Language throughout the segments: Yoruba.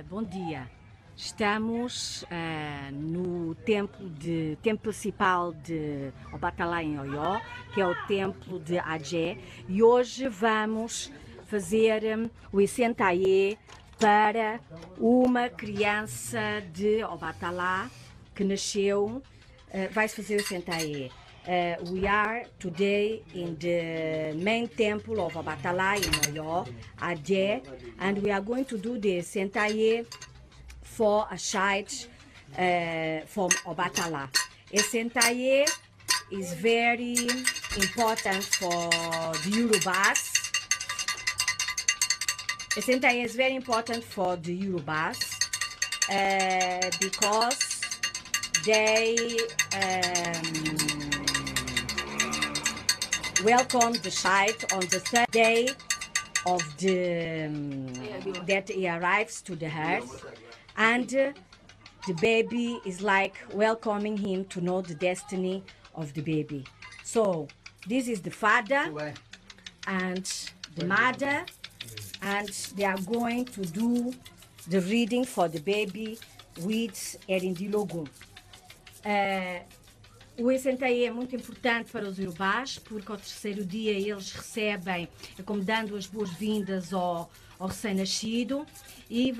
Bom dia. Estamos no templo principal de Obatala em Oió, que é o templo de Adjé, e hoje vamos fazer o Esentaye para uma criança de Obatala que nasceu. Vai-se fazer o Esentaye. We are today in the main temple of Obatala in Oyo, Adjé, and we are going to do the Esentaye for a child from Obatala. Esentaye is very important for the Yorubas. Esentaye is very important for the Yorubas because they welcome the child on the third day of that he arrives to the earth, and the baby is like welcoming him to know the destiny of the baby. So this is the father and the mother, and they are going to do the reading for the baby with eerindínlógún. O Esentaye é muito importante para os Yorubás, porque ao terceiro dia eles recebem, como dando as boas-vindas ao recém-nascido, e eles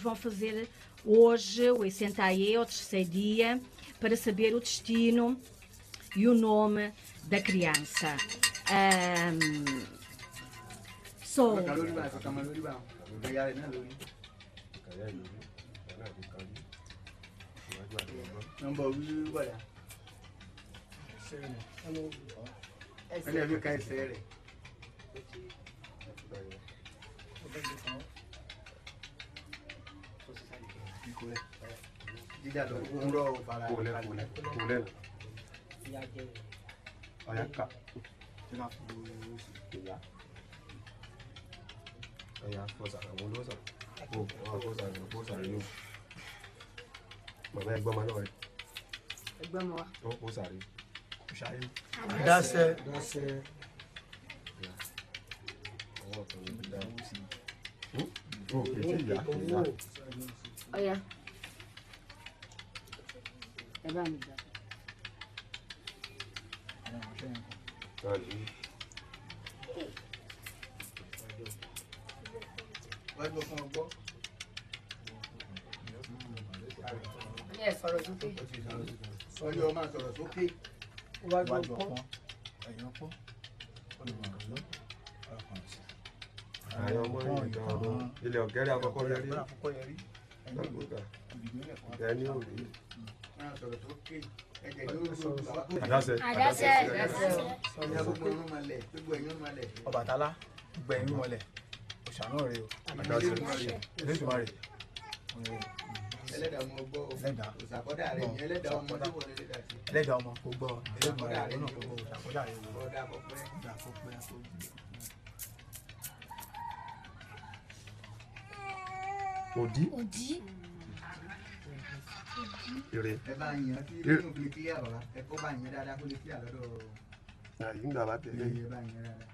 vão fazer hoje o Esentaye, ao terceiro dia, para saber o destino e o nome da criança. Obatala, gbẹ̀yìn mọ́lẹ̀, òṣàánú rẹ̀ o. Ẹlẹ́dàá ọmọ gbọ́, òṣàkọ́dà rẹ̀ ni ẹlẹ́dàá ọmọ tó wọlé ẹlẹ́dàá ọmọ kò gbọ́, ẹlẹ́dàá rẹ̀ náà kò gbọ́, òṣàkọ́dà rẹ̀ wò. Ọ̀dà àkọ́pẹ́. Odi. Ire. Ẹ bá yàn kí inú fi kílíà bàbá, ẹ kó bá yàn dáadáa kó lè kílíà lọ́dọ̀. Àyè ń dàbà tẹ̀lé. Ẹ bá yàn dáadáa.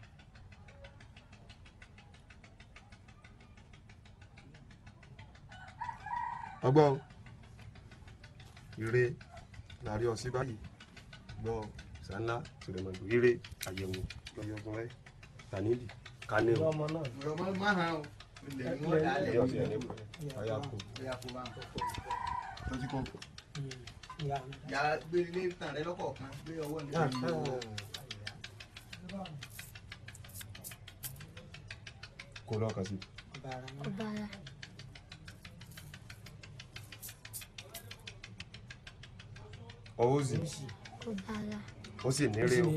Ọgbọ́n ire láàrí ọsí báyìí gbọ́ sànlá tòlẹ́mọ̀gbò ire àyẹ̀wò lọ́yọ̀gbọ́n rẹ̀ tàníìdì kánẹ́ o. Ọmọ máa hàn o. Ilẹ̀ ni wọ́n dálẹ̀. Ilé ọ̀sẹ̀ ẹni ọ̀yàkó. Ọ̀yàkó bá ń kọ́kọ́. Tó ti kọ́. Yà á gbé ilé ìtàn rẹ lọ́kọ̀ọ̀kan gbé ọwọ́ ní ìlú. Kó lọ́kàn sí. Ọ̀bàrà. Ọwọ́sì. Ọ̀bàrà. Ó sì nírè o.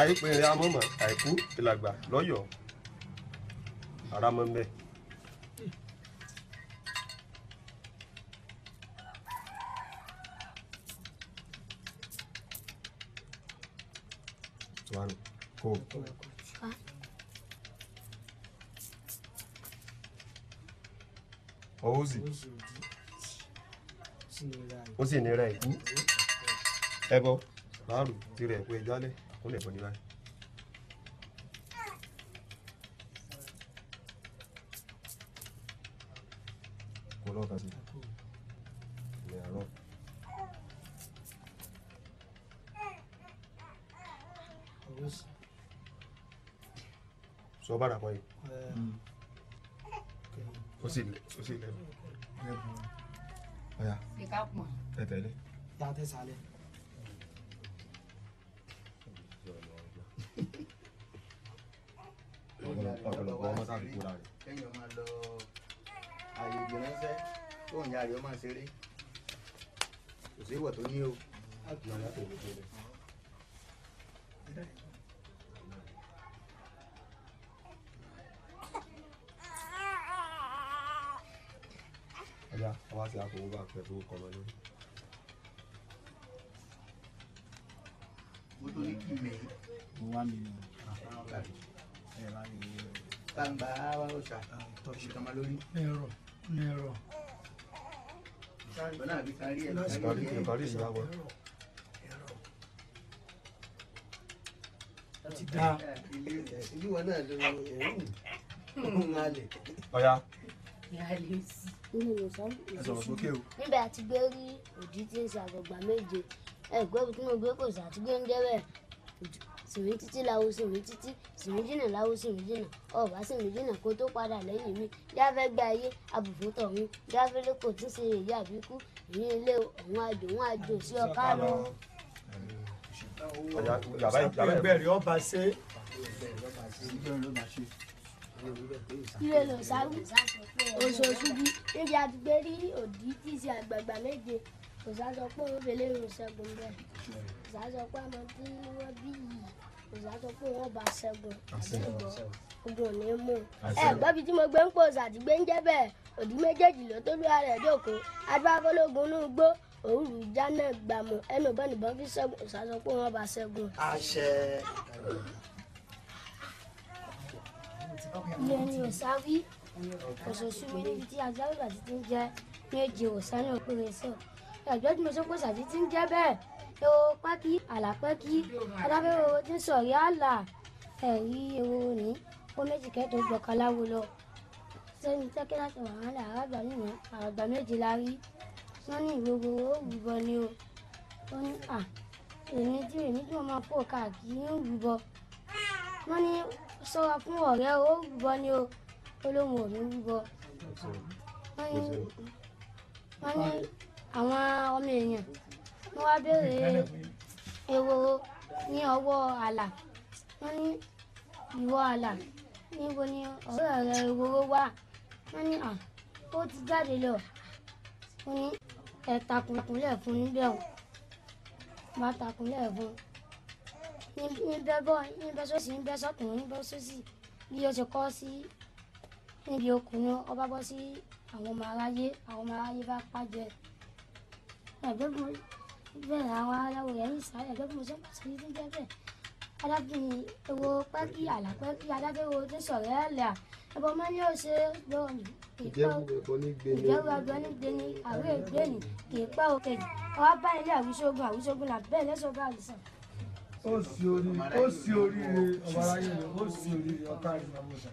Àìpẹ̀rẹ̀ amọ́mọ́ àìkú ìlàgbà lọ́yọ̀ọ́ ara mọ́ mbẹ́. Tuwárò kó. Ọwọ́sì. Ó sì nírè ìkú. Ẹbọ láàrú tirẹ̀ pé jálẹ̀ kó lè bọ́ ní báyìí. Kolo kasi. Ni aro. So bara boy. Osi le. Oya. Ikapmo. Tẹ̀lé. Ya te sale. Ọ̀pọ̀lọpọ̀ ọmọ tá a fi kóra rẹ̀. Kéèyàn máa lọ ààyè ìgbìránṣẹ́ tó ń yára máa ṣeré. Kò sí ìwọ̀ tó ní o. Ọjà àwa ti àpò owó bá pẹ̀ tó kọ́ lọ lórí. Mo tó ní kí mi. Mo wá mi nù. Tàǹbà wa ó ṣà tọ́ṣì kan máa lórí. Nẹ̀rọ. Ìgbọ́n náà fi kárí ẹ̀ Ìparí ìyá wa. Ti dá. Ìlú wọn náà ló ń halẹ̀. Ọya. Nínú ìsán Ẹ sọ̀rọ̀ sókè o. níbẹ̀ àti gbé rí òdì tí ń ṣe àgbàgbà méje ẹgbẹ́ tí mo gbé kò sí àti gbé ń jẹ́ bẹ́ẹ̀ sìnmi títí láwo sìnmi títí sìnmi jìnnà láwo sìnmi jìnnà ọ̀bá sìnmi jìnnà kó tó padà lẹ́yìn mi jáfẹ́ gbé ayé abùfún tọ̀hún jáfẹ́ lóko tí ń ṣe èyí àbíkú ìyín ilé òun àjò sí ọ̀ká lọ. Ọya yàrá Ẹgbẹ́ rẹ̀ ọba ṣe. Ilé lọ sáwù oṣooṣù bí níbi àti gbé rí òdì tí ń ṣe àgbàgbà méje kò sá sọ pé ó fẹlẹ́ ìrìn ṣẹ́gun bẹ́ẹ̀ kò sá sọ pé àmọ́ tí wọ́n bí yìí kò sá sọ pé wọ́n bá ṣẹ́gun àbẹ́gbọ́ ogun ò ní mú ẹ gbọ́bi tí mo gbé ń pò sàtìgbé ń jẹ́ bẹ́ẹ̀ òdì méjèèjì ló tó lóra rẹ̀ jókòó adúláfọ́lógún ní igbó òwúrú jáná gbàmù ẹnu bọ́nìbọ́n fi ṣẹ́gun kò sá sọ pé wọ́n bá ṣẹ́gun. Àṣẹ. Ilé ni òsáwí oṣooṣù mi níbi tí agbára ti ń jẹ́ méje òsánì òpèrè sẹ́ọ̀ ẹgbẹ́ tí mo sọ pé sàtì ti ń jẹ́ bẹ́ẹ̀ ewo pákí àlàpẹ́kí adáfẹ́wò tí ń sọ̀rí àlà ẹ̀rí ewo ní ó méjì kẹ́tọ̀ gbọ̀kan láwo lọ sẹ́ni tẹ́kẹ́ láti wàhálà àràgbà nìyẹn àràgbà méje la rí wọ́n ní ìwòwò ó rúbọ ni o ó ní èmi tí mo máa fò káàkiri ń rúbọ wọ́n ní sọ́ra fún ọ̀rẹ́ ó rúbọ ni o ó lóun ò ní rúbọ wọ́n ní àwọn ọmọ èèyàn wọ́n wá béèrè ehoro ní ọwọ́ àlà wọ́n ní ìwọ àlà níbo ni ọ̀rẹ́ rẹ ehoro wà wọ́n ní ó ti jáde lọ wọ́n ní ẹ takunlẹ̀ fún níbẹ̀ o bá takunlẹ̀ fún níbẹ̀ sọ́sì níbẹ̀ sọ́tún níbẹ̀ sọ́sì bí ó ṣe kọ́ sí níbi okùnrin ọba bọ́ sí àwọn ọmọ aráyé bá pàjẹ́ ẹgbẹ́ bí mo bẹ̀rẹ̀ àwọn aláwọ̀ rẹ̀ ń sáré ẹgbẹ́ bí mo ṣe pàṣẹ ní jẹ́ bẹ́ẹ̀ adábìnrin ewo pẹ́kí àlàpẹ́kí adábẹ́wò tí sọ̀rọ̀ ẹ̀ lẹ̀ ẹ̀bọ̀ máa ní ọ̀ṣẹ́ lọ́ọ̀nù ìjẹ́wọ́ àgbẹ̀ nígbẹ́ni àwẹ̀ ìgbẹ́ni kì í pẹ́ òkèjì ọwọ́ bá ilé àwùṣogun là bẹ́ẹ̀ lẹ́sọ̀ bá àlùsàn. Ó sì oríire ọba aráyé rẹ̀ ó sì oríire ọ̀tá ìgbàmọ̀sà.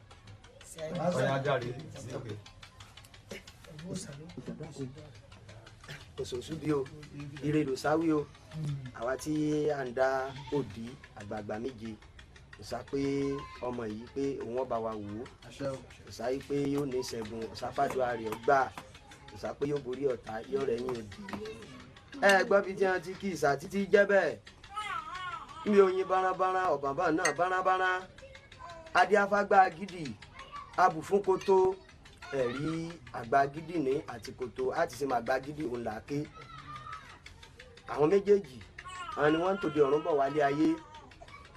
Ọya jáde. Oṣooṣù bí o ire ló sáwí o àwa tí à ń dá òdì àgbààgbà méje kò sá pé ọmọ yìí pé òun ọba wa wò ó kò sá yìí pé yóò ní ìṣẹ́gun kò sá fàdúrà rẹ̀ gbà kò sá pé yóò borí ọ̀tá yóò rẹ̀yìn òdì. Ẹ gbọ́ bí tí wọ́n ti kí ìsà títí jẹ́ bẹ́ẹ̀ mi oyin bárabára ọ̀bàbà náà bárabára adíáfágbá gidi abù fún koto ẹ̀rí àgbà gidi ní àti koto àti sinmi àgbà gidi òun là ké àwọn méjèèjì àwọn ni wọ́n ń tòde ọ̀run bọ̀ wálé ayé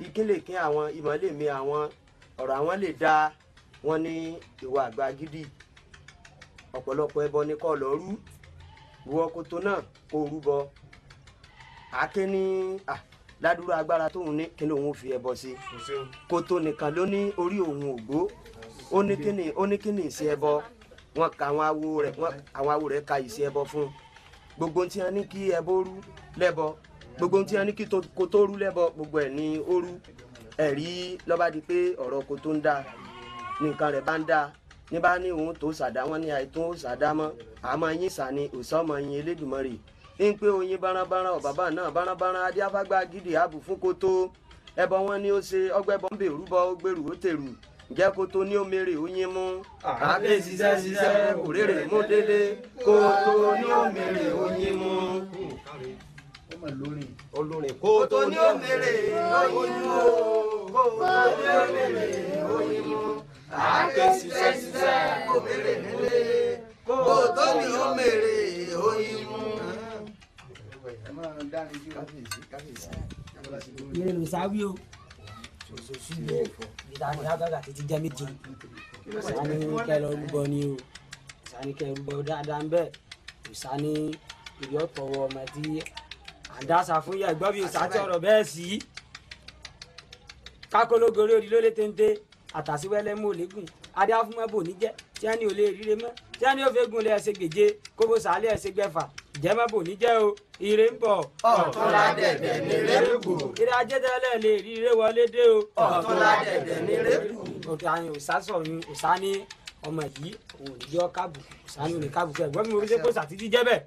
ìkínlẹ̀kín àwọn ìmọ̀lẹ́mí àwọn ọ̀rọ̀ àwọn lè dá wọn ní ìwà àgbà gidi ọ̀pọ̀lọpọ̀ ẹbọ ní kọ́ lọ́rú wọ koto náà kó rúbọ àké ní ládùúrà agbára tóun ní kí lóun fi ẹbọ sí koto nìkan ló ní orí òun ògbó ó ní kíni ìṣe ẹbọ wọn ka àwọn awo rẹ̀ ka ìṣe ẹbọ fún gbogbo tí wọn ní kí ẹbọ rú lẹ́bọ gbogbo tí wọn ní kí koto rú lẹ́bọ gbogbo ẹ̀ ní ó rú ẹ̀rí lọ́ba di pé ọ̀rọ̀ koto ń dá nǹkan rẹ̀ bá ń dá ní bá ní òun tó sàdá wọn ní àìtún sàdá mọ́ àmọ́ yín sàní òsà ọmọ yín Elédùmarè ń pé oyin báranbáran ọ̀bàbà náà báranbáran adíáfágbá gidi ààbò fún kótó ẹbọ wọn ni ó ṣe ọgbẹ́bọ ń bèrú bọ ó gbèrú ó tèrú ǹjẹ́ kótó ní ó mèrè oyin mú àáké ṣiṣẹ́ òrèrè mú délé kótó ní ó mèrè oyin mú olórin kótó ní ó mèrè oyin mú kótó ní ó mèrè oyin mú àáké ṣiṣẹ́ òrèrè mú délé kótó ní ó mèrè oyin mú. Yẹn ló sáwí o. Ìdáni àgbàgbà títí jẹ́ méje. Sani kẹlọ rúbọ ni o. Sani kẹlọ rúbọ dáadáa ń bẹ̀. Sani ìrì ọ̀tọ̀wọ̀ ọmọ tí àdásà fún yẹ gbọ́ bí o sá tí ọ̀rọ̀ bẹ́ẹ̀ sí. Kákólógorí orí ló lé téńté. Àtàsíwẹ́lẹ́ mú òlégùn. Adé afúnmọ́ bò ní jẹ́. Tí ẹni ò lè ríre mọ́. Tí ẹni ò fẹ́ gun lé ẹsẹ̀ gèje. Kóbó sàálẹ̀ ẹsẹ̀ gbẹ̀fà. Ìjẹ́mọ́ bò ní jẹ́ o. Ire ń bọ̀. Ọ̀túnla dẹ̀dẹ̀ ní rẹ́kù. Ire ajẹ́tẹ́lẹ̀ lè rí ire wọlé dé o. Ọ̀túnla dẹ̀dẹ̀ ní rẹ́kù. Òkè àyìn òsásọ̀yìn òsání ọmọ yìí òun ò ní yọ kábùkù òsání òní kábùkù ẹ̀gbọ́n mi ò fi ṣe kó sàtìtì jẹ́ bẹ́ẹ̀.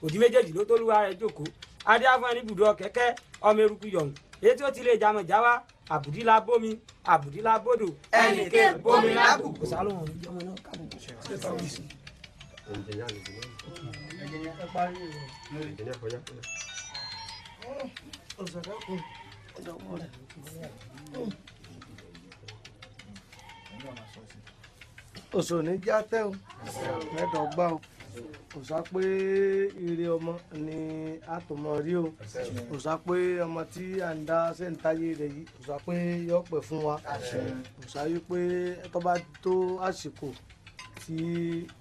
Òdì méjèèjì ló tó lúwa rẹ̀ jókòó. Adé afún ẹni bùdó kẹ̀kẹ́ ọmọ eruku yọ̀hún. Èyí tí ó ti lè jàmọ̀ jáwá àbùdí la bómi àbùdí la bódò. Ẹnì ké bómi lábùkù. Òsálòhùn ní ọmọ náà kábùkù. Òsò ní játẹ́ o mẹ́dọ̀ọ́gbá o kò sá pé ire ọmọ ni a tó mọ rí o kò sá pé ọmọ tí à ń dá Esentaye rẹ̀ yìí kò sá pé yọ pẹ́ fún wa kò sá yí pé tó bá tó àsìkò tí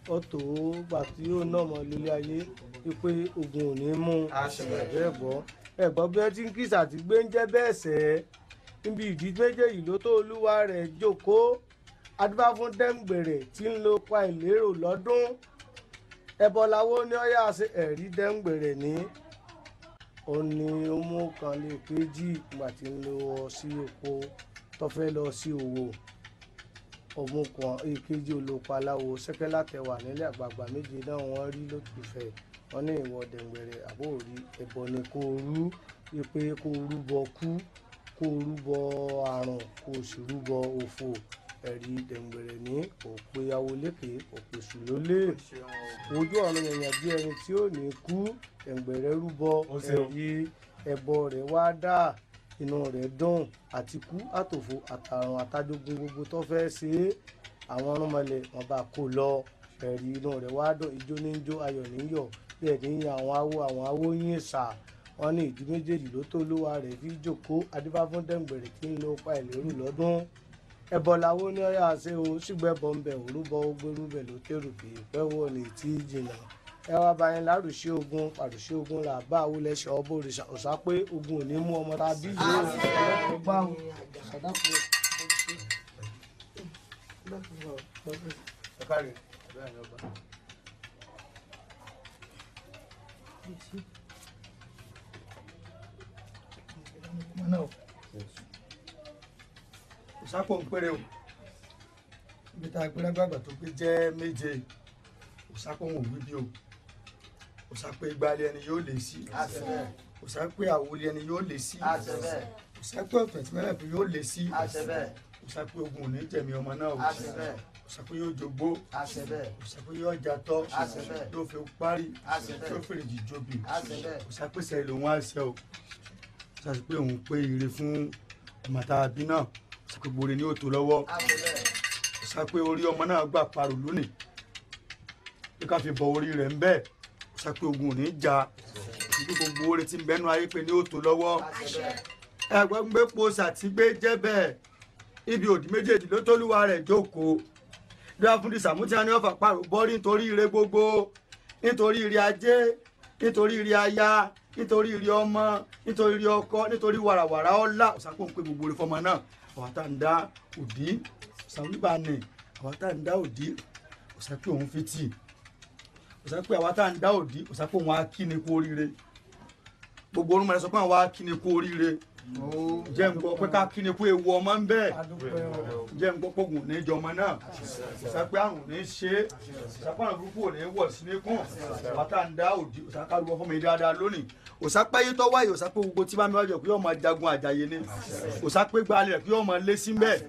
ó tó gbà tí yóò náà mọ lórí ayé wípé ogun ò ní mú ẹ̀gbọ́n bí wọ́n ti ń kíṣà tí gbé ń jẹ́ bẹ́ẹ̀ sẹ́ níbi ìdí méjèèjì ló tó olúwa rẹ̀ jókòó adúbá fún dẹ́ngbèrè tí ń lo pa ìlérò lọ́dún ẹbọ làwọn ní ọyà ṣe ẹ̀rí dẹ́ngbèrè ní òní ọmọ kan lè kéjì ìgbà tí ń lọ sí oko tó fẹ́ lọ sí òwò ọmọ kan èkejì olóko aláwo sẹ́kẹ́látẹ̀wà nílẹ̀ àgbààgbà méje náà wọ́n rí lótùfẹ́ wọ́n ní ìwọ dẹ̀ngbẹ̀rẹ̀ àbóòrí ẹbọ ni kó rú wípé kó rúbọ kú kó rúbọ àrùn kó sì rúbọ òfò ẹ̀rí dẹ̀ngbẹ̀rẹ̀ ní òpè awoleke òpè sùlólè ojú ọ̀run yẹ̀yàn bí ẹni tí ò ní kú dẹ̀ngbẹ̀rẹ̀ rúbọ ẹ̀rí ẹbọ rẹ̀ wá dá inú rẹ̀ dùn àti kú àtòfò àtàrùn àtàdógún gbogbo tó fẹ́ ṣe é àwọn ọ̀rúnmọlẹ̀ wọn bá kó lọ ẹ̀rí inú rẹ̀ wá dùn ijó ní jó ayọ̀ níyọ̀ bí ẹ̀ ní àwọn awo yín sà wọ́n ní ìdí méjèèjì ló tó lówà rẹ̀ fi jókòó adébáfún dẹ̀ngbẹ̀rẹ̀ tí ń lo pa ìlérò lọ́dún ẹbọ làwọn ní ọyà ṣe o ṣùgbẹ́bọ ń bẹ̀ òrúbọ gbérúbẹ̀ ló tẹ̀rù pé ìpẹ́wọ̀ ní tí jìnnà ẹ wá bá yẹn lárùṣe ogun pàrùṣe ogun là bá àwòlẹ̀ ṣe ọbọ̀ òrìṣà ọ̀sá pé ogun ò ní mú ọmọ tàbí ìlú ọgbà ṣàdápọ̀ òsápò ń péré o ibi tá a gbé lágbàgbà tó gbé jẹ́ méje òsápò ń wí bí o òsápò ìgbàlẹ̀ ẹni yóò lè sí òsápò àwòlẹ̀ ẹni yóò lè sí òsápò ọ̀fẹ́ tí mẹ́rẹ̀ pé yóò lè sí òsápò ogun òní jẹ̀mí ọmọ náà òsápò yóò jogbo òsápò yóò jatọ́ yóò fi parí yóò fèrè jìjọbì òsápò sẹ́yìn lòun á ṣe o òsápò òun pé ire fún ọmọ tàbí náà òsápò gbòòrè ní òtò lọ́wọ́ òsápò orí ọmọ náà gbà parò lónìí bí ká fi bọ orí rẹ̀ ń bẹ́ẹ̀ òsápò ogun ò ní jà nítorí gbogbo orí tí ń bẹ́nu ayé pé ní òtò lọ́wọ́ ẹgbẹ́ gbé po sàtìgbé jẹ́ bẹ́ẹ̀ ibi òdì méjèèjì ló tólúwa rẹ̀ jókòó bí wọ́n fún ìsàmútí á ní ọ̀fà parò bọ́rí nítorí ire gbogbo nítorí ire ajé nítorí ire aya nítorí ire ọmọ nítorí ire ọkọ nítorí wàràwàrà ọlá òsápò ń pè gbogbo orí fọmọ náà àwọn tá ń dá òdì òsàmúbàní àwọn tá ń dá òdì òsápò òun fi tì òsápò àwọn tá ń dá òdì òsápò òun á kí ni kú oríire gbogbo orúmọ rẹ sọ pé àwọn á kí ni kú oríire jẹ́ ń gbọ́ pé ká kí ni kú ewu ọmọ ń bẹ́ẹ̀ jẹ́ ń gbọ́ pé ògùn ní jọmọ náà ìsapẹ́ àrùn ní ṣe ìsapẹ́ àrùn burúkú ò ní wọ̀ sí ní kún bàtà ń dá òdì òsàkárùbọ̀ fún mi dáadáa lónìí òsàpẹ́ yìí tó wáyé òsàpẹ́ gbogbo tí bá mi wájú pé yóò máa jagun àjàyè ni òsàpẹ́ gbalẹ̀ pé yóò máa lé sí bẹ́ẹ̀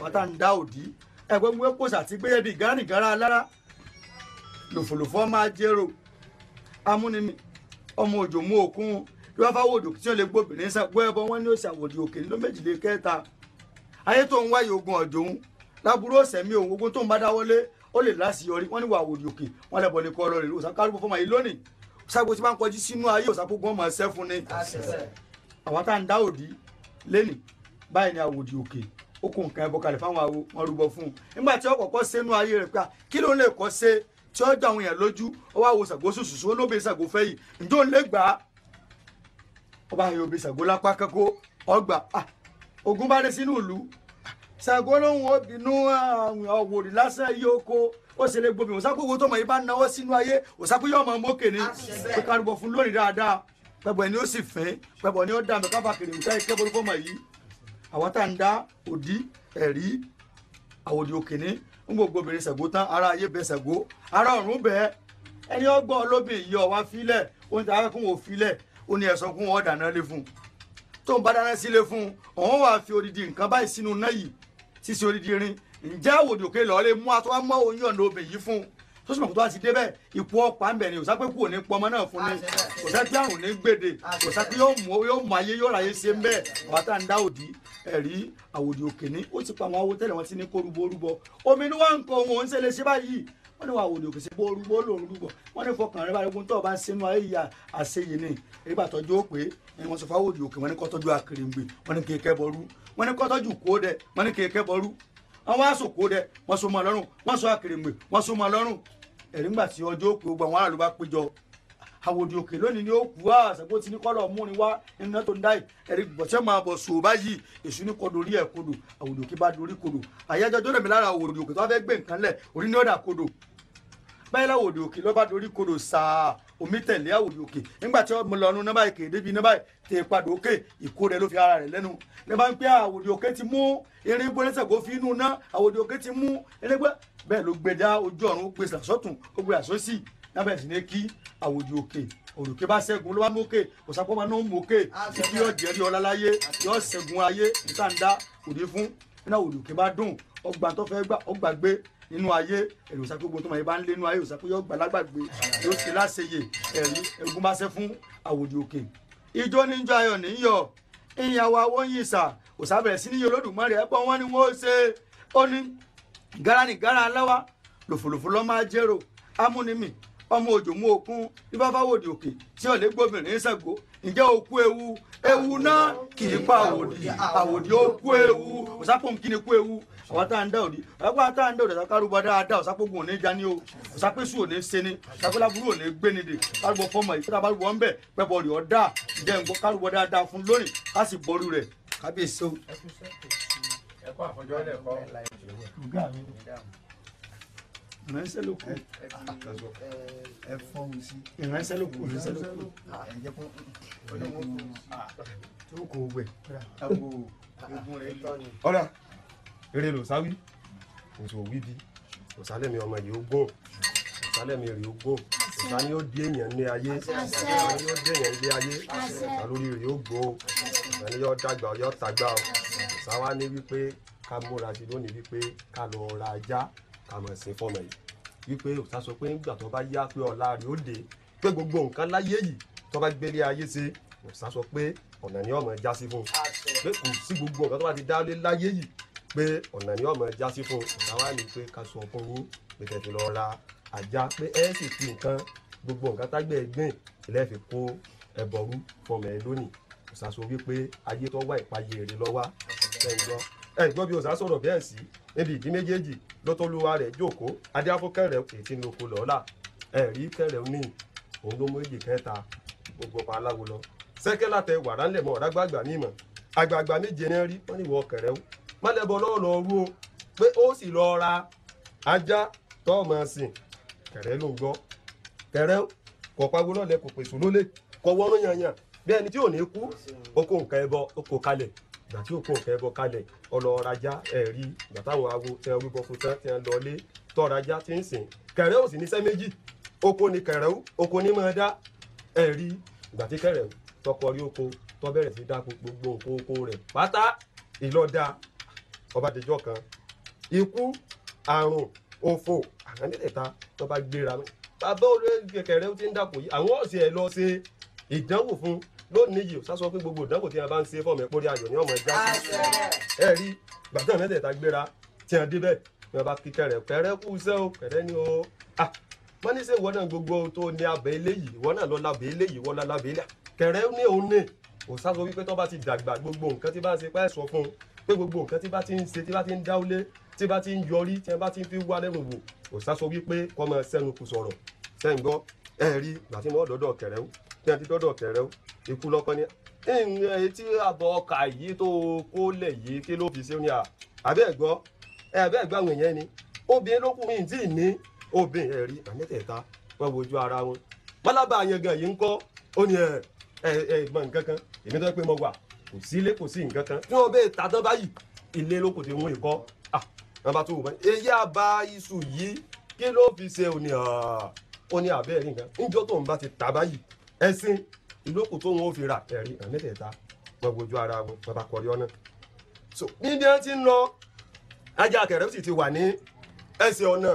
bàtà ń dá òdì ẹgbẹ́ gbogbo pòsà àti gbé ẹbí gánìgánra alára lòfòlòfò máa jẹ́rò amúnimi ọmọ òjò mú òkun bí wọ́n fáwọn òdò tí wọ́n lè gbóbìnrin gbọ́ ẹbọ wọn ní òsì àwòdì òkè ló méjìlél kẹta ayé tó ń wáyé ogun ọ̀dọ́hún láburú ọ̀sẹ̀mí òun ogun tó ń bá dáwọ́lé ó lè láṣeyọrí wọ́n ní wà àwòdì òkè wọ́n lẹ́bọ̀ ní kọ́ lọ́rẹ̀ òsàkárùbọ̀ fọmọ yìí lónìí òsàgbò tí wọ́n kọjú sínú ayé òsàkógun ọmọ ẹsẹ̀ fún ni àwọn tá à ń dá òdì lẹ́nì báyìí ni àwòdì òkè ó kó nǹkan ẹbọ kalẹ̀ fáwọn àwo wọn rúbọ fún un nígbà tí ó kọ́kọ́ sẹ́nu ayé rẹ̀ pé kí ló ń lè kọ́ ṣe tí ó dá àwọn èèyàn lójú ó wá wo Ṣàngó ṣùṣùṣù ó lóbi Ṣàngó fẹ́ yìí ǹjọ́ ń lè gbà á ó bá yọ obì Ṣàngó lápá kẹ́kọ̀ọ́ ọgbà ogun bá dé sínú ìlú Ṣàngó lóhun ó bínú ọ̀wòrì lásán yìí ó kó ó ṣe lè gbóbi òsàkóso tó mọ̀ yìí bá náwó sínú ayé òsàkóso ọmọ mókè ni pé kárùbọ̀ fún lónìí dáadáa pẹ̀bọ̀ ni ó sì fẹ́ pẹ̀bọ̀ ni ó dà mí káfàkiri nǹkan ìkẹ́bọ̀ fọmọ yìí àwọn tá ń dá òdì ẹ̀rí àwòdì òkè ní ń gbogbo obìnrin Ṣàngó tán ara ayé bẹ Ṣàngó ara ọ̀run bẹ́ẹ̀ ẹni ọgbọ́n olóbìn yìí ọ̀wá fílẹ̀ oúnjẹ akẹ́kọ̀ọ́ wò fílẹ̀ ó ní ẹ̀sọ́ kún wọn dáná lé fún un tó ń bá dáná sílé fún un òun wàá fi odidi nǹkan báyìí sínú náà yìí sísè odidi rin ǹjẹ́ àwòdì òkè lọ́ọ́ lè mú àtọ́wá mọ́ oyún ọ̀nà obìn yìí fún un tó sì mọ̀ kó tó wá ti débẹ̀ ipò ọ̀pá ń bẹ̀ ni òsápẹ́ kú òní pọmọ náà fún ni òsápẹ́ àrùn ní gbèdè òsápẹ́ yóò mú ayé yóò ráyé ṣe ń bẹ́ẹ̀ àwọn tá à ń dá òdì ẹ̀rí àwòdì òkè ní ó ti pa àwọn awo tẹ́lẹ̀ wọn ti ní kó rúbọ rúbọ omi ni wọ́n ń kọ ohun òun ṣe lè ṣe báyìí wọ́n ní wà àwòdì òkè sí bó rúbọ lòun rúbọ wọ́n ní fọkàn rẹ báyìí ogun tó o bá ń sinú ayé yìí àṣeyè ni èyí bá tọ́jú ó pé ẹni wọ́n sọ fún àwòdì òkè wọ́n ní kó tọ́jú akèrèǹgbè wọ́n ní kéèké bọ́rú wọ́n ní kó tọ́jú kóódẹ wọ́n ní kéèké bọ́rú àwọn aṣọ kóódẹ wọ́n so mọ́ lọ́rùn wọ́n sọ akèrèǹgbè wọ́n so mọ́ lọ́rùn ẹ̀rí ńgbà tí ọjọ́ òpè gbogbo àwọn aráàlú bá péjọ àwòdì òkè lónìí ni ó kú Ṣàngó ti ní kọ́lọ̀ múni wá iná tó ń dá yìí ẹ̀rí bọ̀tẹ́ máa bọ̀ sòó báyìí èṣù ní kọ́ dorí ẹ̀ kodò àwòdì òkè bá dorí kodò àyájọ́ tó rẹ̀mí lára àwòdì òkè tó wá fẹ́ gbé nǹkan lẹ̀ orí ní ọ̀dà kodò báyìí láwòdì òkè ló bá dorí kodò sàá omi tẹ̀lé àwòdì òkè nígbà tí ọmọ lọ́nu náà báyìí kéde bíi náà báyìí tẹ̀ padà òkè ìkó rẹ̀ ló fi ara rẹ̀ lẹ́nu ní bá ń pẹ́ àwòdì òkè ti mú irin gbóná Ṣàngó fi inú ná àwòdì òkè ti mú irin gbé bẹ́ẹ̀ ló gbẹdá ojú ọ̀run ó gbé sàsọ́tún ó gbé àsọ́sì lábẹ́ sí ní kí àwòdì òkè òrùké bá ṣẹ́gun ló bá mókè òsàpọ̀ máa ń mókè kí yóò jẹ́rí ọlá láyé yóò ṣẹ́gun ayé níta ń dá òde fún nínú àwòdì òkè bá dùn ọgbà tó fẹ́ gbà ó gbàgbé nínú ayé ẹ̀rù òsàpọ̀ gbogbo tó máa bá ń lé nínú ayé òsàpọ̀ yóò gbà lágbàgbé yóò ṣe láṣeyè ẹ̀rí egun bá ṣẹ́ fún àwòdì òkè ijó níjọ ayọ̀ níyọ̀ ìyàwó awóyin ìsà òsàbẹ̀rẹ̀ sí níyọ̀ Olódùmarè ẹ̀pọ̀ wọn ni wọ́n ṣe ó ní gara ni gara aláwa lòfòlòfò lọ́ máa jẹ́rò amúnimì ọmọ òjò mú òkun bí bá fáwòdì òkè tí ò lè gbóbìnrin Ṣàngó ǹjẹ́ òkú ewu náà kì í pa àwòdì òkú ewu òsápò kí ni kú ewu àwọn tá à ń dá òdì ọ̀pá tá à ń dá òdì àtàkárùbọ dáadáa òsápò gùn òní jání o òsápò sùn òní ṣe ni òsápò láburú òní gbé ni dè kárùbọ fọmọ yìí fúnra bárùbọ ń bẹ pẹpọ rè ọdá jẹ nǹkan kárùbọ dáadáa fún lónìí ká sì bọrú rẹ kábíyèsí o. ẹ̀kọ́ àfọjọ́ ẹ̀kọ́ ìránṣẹ́ ló kù ẹ fọ́n mi sí ìránṣẹ́ ló kù ìránṣẹ́ ló kù ẹ̀jẹ̀ fún tó kò wẹ̀. àgbo ogun rẹ̀ tọ́ ni. ọ̀rà eré ló sáwí oṣù òwí bí òsálẹ̀mí ọmọ yìí ó gùn òsálẹ̀mí rẹ̀ ó gùn òsá ni ó di èèyàn ní ayé òsá ni ó di èèyàn ní ayé òsá lórí rẹ̀ ó gbó òsá ni yóò dàgbà yóò tàgbà òsá wa ní wípé ká múra sí lónìí wípé ká lọ ra ajá ká mọ̀ sí fọ́mọ yìí wípé òsá sọ pé nígbà tó bá yá pé ọ̀la rẹ̀ ó dé pé gbogbo nǹkan láyé yìí tó bá gbélé ayé ṣe òsá sọ pé ọ̀nà ni ọmọ já sí fún pé kò sí gbogbo nǹkan tó bá ti dá lé láyé yìí pé ọ̀nà ni ọmọ já sí fún òsá wa ní pé ká sọ fún yín pé tẹ̀sí lọ ra ajá pé ẹ sì fi nǹkan gbogbo nǹkan tágbẹ́ gbìn ilẹ̀ fi kó ẹbọrú fọmọ ẹ lónìí òsá sọ wípé ayé tó wá ìpayé rẹ̀ lọ́wọ́ ẹ̀gbọ́n bí òsá sọ̀rọ̀ bẹ́ẹ̀ sí níbi ìdí méjèèjì lọ́tọ́lúwa rẹ̀ jókòó adéáfókẹ́rẹ́ ètí ń loko lọ́la ẹ̀rí kẹrẹ̀ ní òun ló méjì kẹta gbogbo pa aláwo lọ sẹ́kẹ́lá tẹ wàrà ńlẹ̀ mọ́ ọ̀rágbàgbà ní ìmọ̀ àgbààgbà méje ní rí wọ́n ní ìwọ kẹrẹ́ ó má lẹ́bọ̀ lọ́wọ́ lọ rú o pé ó sì lọ ra ajá tó ọmọ sìn kẹrẹ́ ló ń gbọ́ kẹrẹ́ kọ̀ pagbo lọ́lẹ̀ kò pèsè lólè kọ̀ wọ́n yànyàn bí ẹni tí ò ní kú ó kó nǹkan ẹbọ ó kó kalẹ̀ ìgbà tí ó kó nǹkan ẹbọ kalẹ̀ ọlọ́ọ̀rajà ẹ̀rí ìgbà táwọn awo tí wọ́n rúbọ fún tán tí wọ́n lọlé tọ́rajà ti ń sìn kẹrẹ ò sì ní sẹ́ méjì oko ni kẹrẹ oko ní máa dá ẹ̀rí ìgbà tí kẹrẹ tọkọ rí oko tó bẹ̀rẹ̀ sí dáko gbogbo nǹkan oko rẹ̀ pátá ìlọ́dà ọba àdéjọ́ kan ikú àrùn òfò àwọn mẹ́tẹ̀ẹ̀ta tó bá gbéra bàbá olóyè kẹrẹ ó ti ń dàpọ̀ yìí àwọn ọ̀sẹ̀ ẹ̀ lọ ṣe ìdánwò fún lónìí yìí sásọ pé gbogbo ìdánwò tí a bá ń ṣe fọmọ ẹ̀pọ́rí ayọ̀ ní ọmọ ìjà sí ẹ rí gbàtàn mẹ́tẹ̀ẹ̀ta gbéra tí a débẹ̀ ní ọba kí kẹrẹ kú iṣẹ́ o kẹrẹ ni o wọ́n ní sẹ́ ìwọ náà gbogbo tó ní abẹ́ eléyìí ìwọ náà lọ lábẹ́ eléyìí ìwọ náà lábẹ́ eléyìí kẹrẹ ní òun ní kò sásọ wípé tó bá ti dàgbà gbogbo nǹkan tí bá ń ṣe pẹ́ sọ fún un pé gbogbo nǹkan tí bá ti ń ṣe tí bá ti ń dáwọ́lé tí bá ti ń yọrí tí bá ti ń fi wá lẹ́nu wò kò sásọ wípé kọ́ máa sẹ́nu kù sọ̀rọ̀ sẹ́yìn gbọ́ ẹ rí gbàtí mo dọ́dọ̀ kẹrẹ ó tí a ti dọ́dọ̀ kẹrẹ ó ikú lọ́kọ́ ní etí àbọ̀ ọkà yìí tó kó lẹ̀ yìí kí ló fi ṣe ní àbẹ́ ẹ̀gbọ́ àwọn èèyàn ni obìnrin ló kù mí tí ì ní obìnrin ẹ̀rí àmẹ́tẹ̀ẹ̀ta wọ́n wojú ara wọn pálábà àyàngàn yìí ń kọ́ ó ní mọ nǹkan kan èmi tó pé mo wà kò sí ilé kò sí nǹkan kan tí wọ́n bẹ́ẹ̀ ta tán báyìí ilé ló kò ti mú ìkọ́ wọn bá tó wù wọ́n èyí àbá iṣu yìí kí ló fi ṣe ó ní àbẹ́ ẹ̀rí nǹkan níjọ́ tó ń bá ti tà báyìí ẹ̀sìn ìlókù tó wọn ò fi rà ẹ̀rí àmẹ́tẹ̀ẹ̀ta wọ́n wojú ara wọn wọ́n bá kọrí ọ̀nà. so níbi ẹ ti ń lọ ajá kẹrẹ sì ti wà ní ẹsẹ̀ ọ̀nà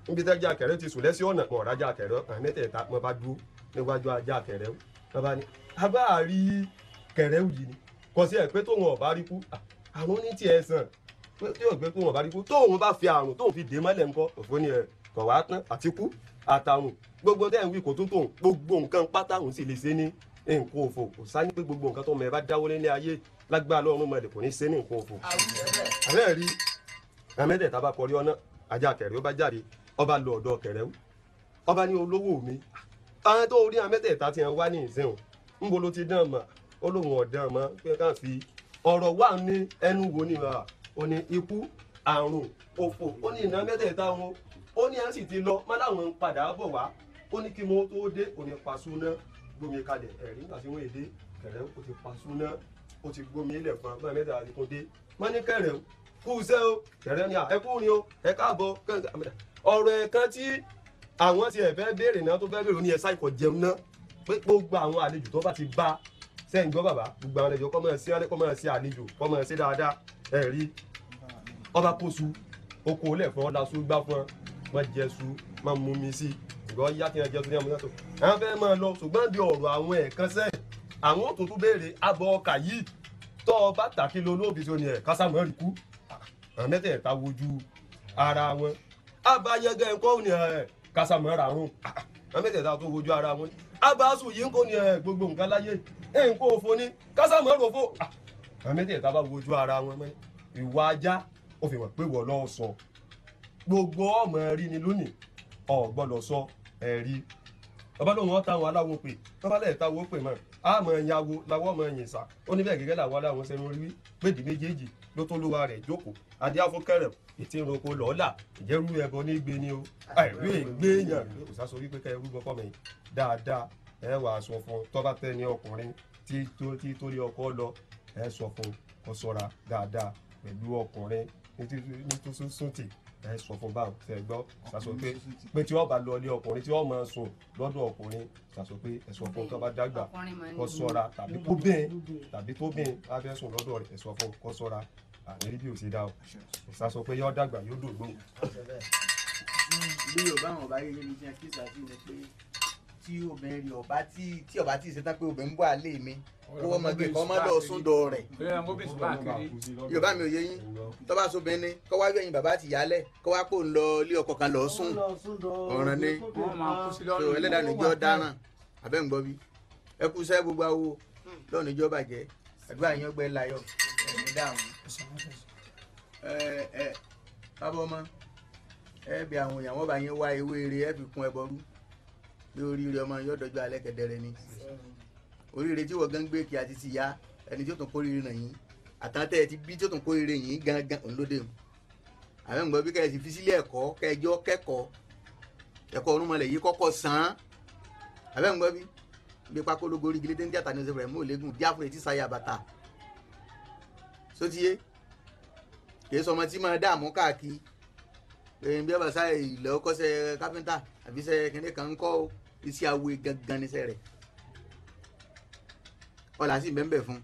níbi tí ajá kẹrẹ ti sùn lẹ́sẹ̀ ọ̀nà mọ̀ ajá kẹrẹ àmẹ́tẹ̀ẹ̀ta wọ́n bá dúró níwájú ajá kẹrẹ wọ́n bá ní abá rí kẹrẹ yìí ni kò sí ẹ̀ pé tóun ọ̀bá rí kú àwọn ní tiẹ̀ sàn tí yóò gbé tóun ọ̀bá rí kú tóun bá fi àrùn tóun fi dé mọ́lẹ̀ ńkọ́ òfò ni ẹ̀ kọ̀ wá tán àti kú àtàrùn gbogbo tẹ́ ń wí kò tún tóun gbogbo nǹkan pátá òun sì lè ṣe ní nǹkan òfò kò sá ní pé gbogbo nǹkan tó mọ̀ ẹ́ bá dáwọ́lé ní ayé lágbára lọ́rùn mọ̀lẹ̀ kò ní ṣe ní nǹkan òfò. àbẹ́ẹ̀ rí àmẹ́tẹ̀ẹ̀ta bá kọrí ọ̀nà ajá kẹrẹ ó bá jáde ọba lọ ọ̀dọ̀ kẹrẹ ọba ní olówó mi àwọn tó rí àmẹ́tẹ̀ẹ̀ta ti hàn wá ní ìsìn ńbo ló ti dán mọ́ ó lóun ọ̀dán mọ́ pé ká fi ọ̀rọ̀ wà ní ẹnu wo ni ó ní ikú àrùn òfò ó ní ìná mẹ́tẹ̀ẹ̀ta wọn ó ní à ń sì ti lọ má láwọn ń padà bọ̀ wá ó ní kí mo tó dé ó ní pasúná gbómi kalẹ̀ ẹ̀rí nígbà tí wọ́n èdè kẹrẹ ó ti pasúná ó ti gbómi ilẹ̀ fún agbára mẹ́ta àti tó dé wọ́n ní kẹrẹ kú iṣẹ́ o kẹrẹ ní ẹkú ni o ẹ káàbọ̀ ọ̀rọ̀ ẹ̀kan tí àwọn ti ẹ̀fẹ́ béèrè náà tó fẹ́ béèrè ní ẹ̀sà ìkọ̀ jẹun náà pé gbogbo àwọn àlejò tó bá ti bá sẹ́yìn gbọ́ bàbá gbogbo àwọn àlejò kọ́ máa ṣe àlejò kọ́ máa ṣe dáadáa ẹ̀rí ọba kóṣù oko lẹ́fọ́ lásù gbá fún wọn jẹ́sù máa mú mi sí ìgbọ́ yá kí ẹ jẹ́sù ní àmúyàtọ̀ àwọn fẹ́ máa lọ ṣùgbọ́n bí ọ̀rọ̀ àwọn ẹ̀kan sẹ́yìn àwọn tó tún béèrè abọ́ ọkà yìí tọ́ ọba tàkì lọ lóòbí tó ní ẹ̀ kásámọ́ rí kú àwọn mẹ́tẹ̀ẹ̀ta wojú ara wọn abayẹgẹ ńkọ́ ní ẹ̀ kásámọ́ ra rún àwọn mẹ́tẹ̀ẹ̀ta tó wojú ara wọn abasu yìí ńkọ́ ní ẹ̀ gbogbo nǹkan láyé nǹkó òfo ní kásámọ́ ròfo àwọn mẹ́tẹ̀ẹ̀ta bá wojú ara wọn mọ́ ìwà ajá ó fi hàn pé wọ́n lọ́ọ́ sọ gbogbo ọmọ rí ni lónìí ọ̀ gbọ́dọ̀ sọ ẹ̀rí ọba lóun wọn táwọn aláwo pè tọ́ba lẹ́ẹ̀ táwọn pè mọ́ àmọ́ ìyàwó làwọn ọmọ yìí sá ó ní bẹ́ẹ̀ gẹ́gẹ́ làwọn aláwọn sẹ́nu rí péjì méjèèjì ló tó lówà rẹ̀ jókòó adé afọkẹrẹ ètí ìroko lọ́ọ́là ìjẹ́rú ẹbọ ní gbé ni o àìrí ègbé yàn kò sá sọ wípé kẹ́ ẹ rúbọ fọmọ yìí dáadáa ẹ wà sọ fún tọ́ba tẹ́ ní ọkùnrin tí torí ọkọ lọ ẹ sọ fún kó ṣọ́ra dáadáa pẹ̀lú ọkùnrin ní sùntì ẹ sọ fún báwọn ṣe gbọ́ ṣàṣọ pé tí wọ́n bá lọ ilé ọkùnrin tí wọ́n máa sùn lọ́dọ̀ ọkùnrin ṣàṣọ pé ẹ sọ fún tó bá dàgbà kó ṣọ́ra tàbí tó bẹ́ẹ̀ á fẹ́ sùn lọ́dọ̀ rẹ̀ ẹ sọ fún kó ṣọ́ra àní bí ò ṣe dá o ṣàṣọ pé yọ́ dàgbà yóò dògbò. bí yorùbá àwọn ọba yẹyẹ ní jẹ́ kí sàṣì ni pé tí obìnrin ọba tí ìṣẹ́tàn pé obìnrin bọ́ àlè mi kó wọ́n mọ̀ pé kọ́ mọ́ lọ súndọ̀ rẹ̀ yorùbá mi ò yé yín tó bá sóbin ní kọ́ wá yẹ̀yìn bàbá àti ìyálẹ̀ kọ́ wá kó ń lọ ilé ọkọ kan lọ sùn ọ̀ràn ni ẹlẹ́dàá níjọ́ dáràn abẹ́ ń gbọ́ bí ẹ kú sẹ́ gbogbo awo lọ́ọ̀ níjọ́ bàjẹ́ àdúrà yín ọgbẹ́ láyọ̀ ẹ̀mí dáhùn kábọ̀ ọmọ ẹ bí àwọn èèyàn wọ́n bá yín wá ewé eré ẹ fi kún ẹbọ rú bí oríire ọmọ yóò dọjọ́ alẹ́ kẹdẹrẹ ni oríire tí wọ́n gán gbé kí àti ti ya ẹni tí ó tún kórìíre nà yín àtàntẹ́ ẹ ti bí tí ó tún kórìíre yín gangan òǹlódé mu àwọn ìgbọ́ bí kẹ́ ẹ ti fi sílé ẹ̀kọ́ kẹjọ́ kẹ́kọ̀ọ́ ẹ̀kọ́ ọ̀rúnmọlẹ̀ yìí kọ́kọ́ sàn án àwọn ìgbọ́ bí bí pákólógó orí gilé téńté àtàní ọ̀sẹ̀ rẹ̀ mú òlégùn díàfúrẹ́ tí sáyà bàtà sótíyé kì í sọ ọmọ tí máa dààmú káàkiri bí ọba sáyà ilẹ̀ ọkọ̀ṣẹ́ kápẹ́ńtà àbí iṣẹ́ kìnìún kan ń kọ́ iṣẹ́ awo gangan níṣẹ́ rẹ̀ ọ̀là sì bẹ́ẹ̀ fún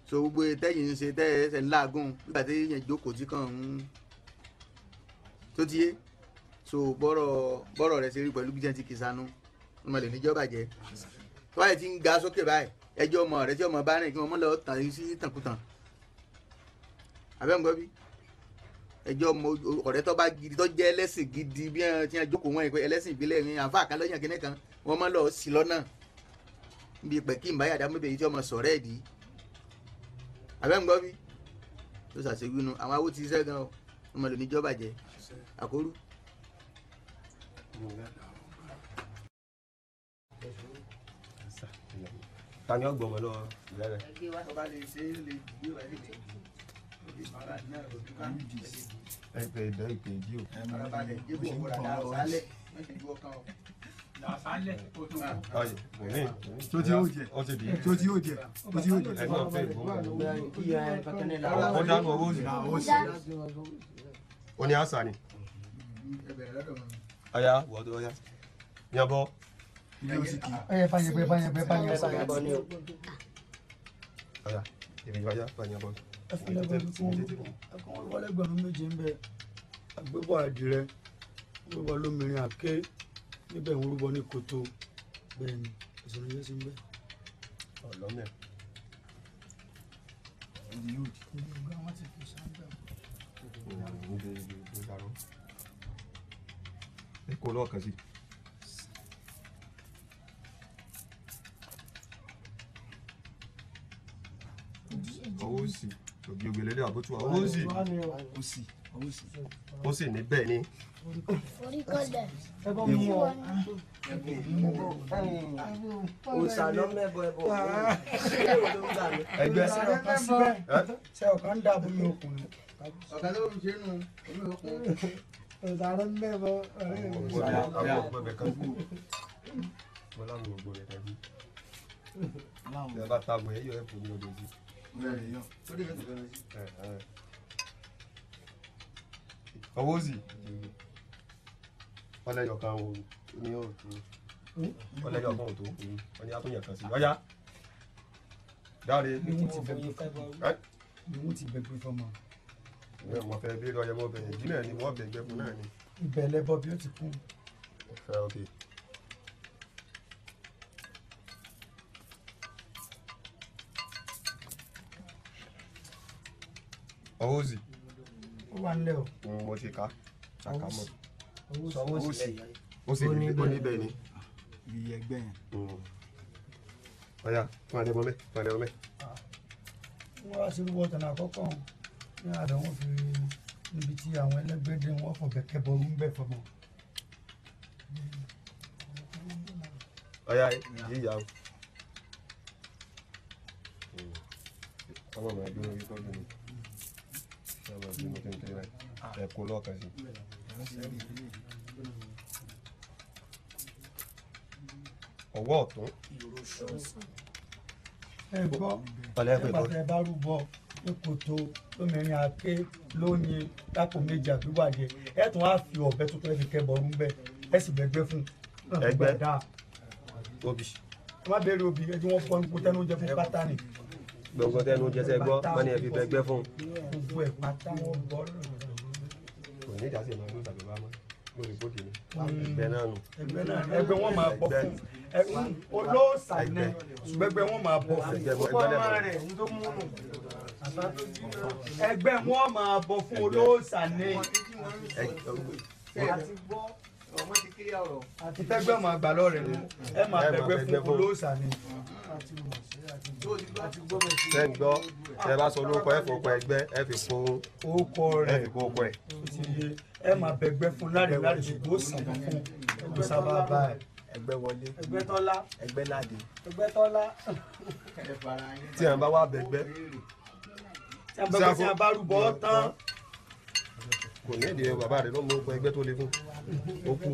so gbogbo tẹ́yìn ń ṣe tẹ́ẹ̀ẹ́sẹ̀ ńláàgùn nígbà tí yẹn jókòó tí kàn ń sótíyé so bọ́rọ̀ rẹ̀ ṣe rí pẹ̀lú bí jẹ́ ti kìsànú ọmọ lè níjọ́ bàjẹ́ tó báyìí ti ń ga sókè báyìí ẹjọ́ ọmọ rẹ̀ tí ọmọ bá rìn kí wọ́n mọ́ lọ tàn sí tànkùtàn abẹ́ǹgbọ́ bí ẹjọ́ ọmọ ọ̀rẹ́ tó bá gidi tó jẹ́ ẹlẹ́sìn gidi bí wọ́n ti ń jókòó wọn pé ẹlẹ́sìn ìbílẹ̀ ní àǹfà kan lọ́yàn kínní kan wọ́n mọ́ lọ sí lọ́nà bí pẹ̀kí ìbáyàdá mọ́bẹ̀ yìí tí ọmọ sọ̀rẹ́ ẹ̀dí abẹ́ǹgbọ́ bí tó ṣàṣewínú àwọn awó ti ṣẹ́ gan ọmọ lè níjọ́ bàjẹ́ àkórú. Tani ọgbọ̀n wọn lọ ìyá rẹ̀. ọba lè ṣe é lè gbé wà nílé Ẹgbẹ́ ìdá ìpè ìdí o. farabalẹ̀ jébù òwúrọ̀ dá ọ̀sálẹ̀ mẹ́tẹ̀ ìdúró kan ọ̀. Ayé òní. tó ti yóò jẹ Ó ti di. tó ti yóò jẹ tó ti yóò jẹ. Ẹ máa fẹ́ ìbò. Ó Ó dánú owó sí. Ó ní àṣà ni. Ọya wọ́n tó ọya. Yanbọ. ilé ó sì kì í. ẹ fàyẹ̀bẹ̀. Ọya ìrìn ọya fàyẹ̀bọ. ẹ fún lẹ́gbẹ̀rún fún ẹkùn wọlé ẹgbẹ̀rún méje ń bẹ agbébọ̀ àdìrẹ gbébọ̀ lómìnirin àké níbẹ̀ ń rúbọ ní kòtò bẹ́ẹ̀ ni ìṣòro yẹn sì ń bẹ. Ọlọ́mẹ̀. Ẹ kó lọ́ọ̀kan sí. Owó sì òbí ògbélélé àbótú owó sì ó sì ní bẹ́ẹ̀ ni. orí kọ́lẹ̀ òsàlọ́ mẹ́bọ̀ ẹ̀bọ̀ Ẹgbẹ́ ṣe ọ̀kan ń dàbò mi ọkùnrin. ọ̀gá ló ń ṣe nù omi òkun. ọ̀sàrọ̀ ń mẹ́bọ̀ àwọn ọgbọ́n bẹ̀ kan kú. Mo láwọn ògbó rẹ̀ tàbí. Ẹ bá tàbọ̀ ẹ̀yọ́ ẹ̀pọ̀ ní ọdún sí. Owó sì ọlẹ́yọ̀ kan wo ní òtún ọlẹ́yọ̀ kan òtún wọ́n ní àtúnyẹ̀ kan sí ọ̀yá dáre ni wọ́n ti bẹ̀gbẹ̀ fọmọ. ìwé mo fẹ́ bí ọyẹ mo bẹ̀yẹ̀ jí náà ni wọ́n bẹ̀gbẹ̀ fún náà ni. ibẹ̀ lẹ́bọ̀ bí ó ti kú. Ok. Owó sì ó wà nílẹ̀ o. mo ti ká àkàmọ́ owó sì ó sì ní bẹ́ẹ̀ ni. iye ẹgbẹ́ yẹn. Ọ̀yá fún adé mọ́mẹ́ fún adé mọ́mẹ́. wọ́n wá sí rúbọ tẹ̀lé àkọ́kọ́ ní àdán wọn fi níbi tí àwọn ẹlẹ́gbẹ́dẹ́ wọn fọ̀ kẹ̀kẹ́ bọ̀ ń bẹ̀ fọmọ. Ọ̀yá yíyá o. Ọmọ mi àgbẹ̀ orí tọ́jú ni. Ọmọ mi àgbẹ̀ orí tọ́jú ni. Ẹ kó lọ́ọ̀kan sí. Ọwọ́ ọ̀tún. ẹ gbọ́ nígbà tẹ bá rúbọ ní kòtò lómìnirin àké lóyin dápò méjì àbíwájẹ ẹ tún wá fi ọ̀bẹ tó fẹ́ fi kẹbọ̀ ọ̀run bẹ ẹ sì bẹ̀gbẹ́ fún un. Ẹgbẹ́. dáa Obì. ẹ má béèrè obì ẹ tí wọ́n fọ́ nípò tẹnu jẹ fún pátá ni. Gbọ̀ngàn tẹnu jẹsẹ̀ gbọ́ wọ́n ní ẹ fi bẹ̀gbẹ́ fún un. gbogbo ẹ̀ pátá wọn bọ́ Kò ní ìdásí ìmọ̀ ọdún tàbí bá mọ́. Lórí bóde ni. Ẹgbẹ́ náà nù. ẹgbẹ́ wọn máa bọ̀ fún olóòsà ní ṣùgbẹ́gbẹ́ wọn máa bọ̀ fún ẹgbẹ́ wọn máa bọ̀ fún olóòsà ní àti tẹ́gbẹ́ máa gbà lọ́rẹ̀ nù ẹ máa bẹ̀gbẹ́ fún olóòsà ní. Ṣé ń gbọ́ ṣe bá sọ olóko ẹ fòkò ẹgbẹ́ ẹ fi kó orúkọ ẹ rẹ̀ fi kó oko ẹ̀. ẹ máa bẹ̀gbẹ́ fún láre ṣùgbọ́n ó sàn fún ẹgbẹ́ sábà báyìí. ẹgbẹ́ wọlé ẹgbẹ́ tọ́lá ẹgbẹ́ láde. ẹgbẹ́ tọ́lá Tí à ń bá wá bẹ̀gbẹ́ tí a bá rúbọ tán. kò ní ìdí bàbá rẹ̀ ló mú ọkọ̀ ẹgbẹ́ tó le fún ó kú.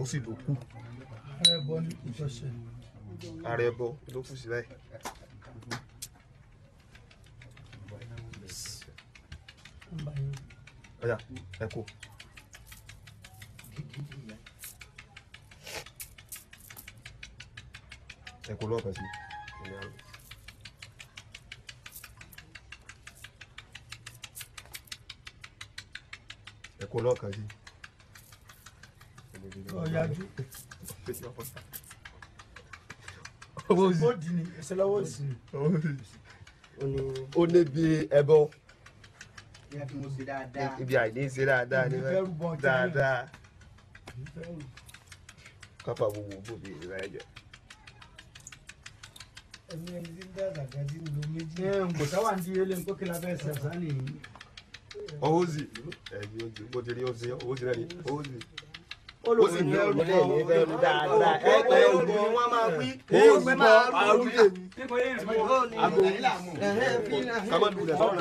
ó sì ló kù. Ààrẹ ẹbọ ló kù sí báyìí. Ọ̀yá ẹ kú. Ẹ kú lọ́ọ̀kan sí. Ẹ kú lọ́ọ̀kan sí. Ọ̀yájú. Owó sí. Ó di ni ẹsẹ̀ lọ́wọ́ sí. Ó ní bí ẹbọ. dáadáa. Ibi àìní ṣe dáadáa ni dáadáa. Kápá gbogbo bòbí ìrìn àjò. Ẹni tí ń dá àgàdì ń lo méjì. Kò sáwà ń di ilé nǹkó kí la fẹ́ ṣe àṣà nìyí. Owó sì. Ẹ̀yin ojú bó ti rí ó ṣe owó sì náà ni owó sì. Ó sì ní ọdún bẹ́ẹ̀ ní ẹgbẹ́ ọdún dáadáa. Ẹgbẹ́ ọdún ni wọ́n máa wí. Ẹgbẹ́ máa wí. Sámọ́dù rẹ̀ sọ̀rọ̀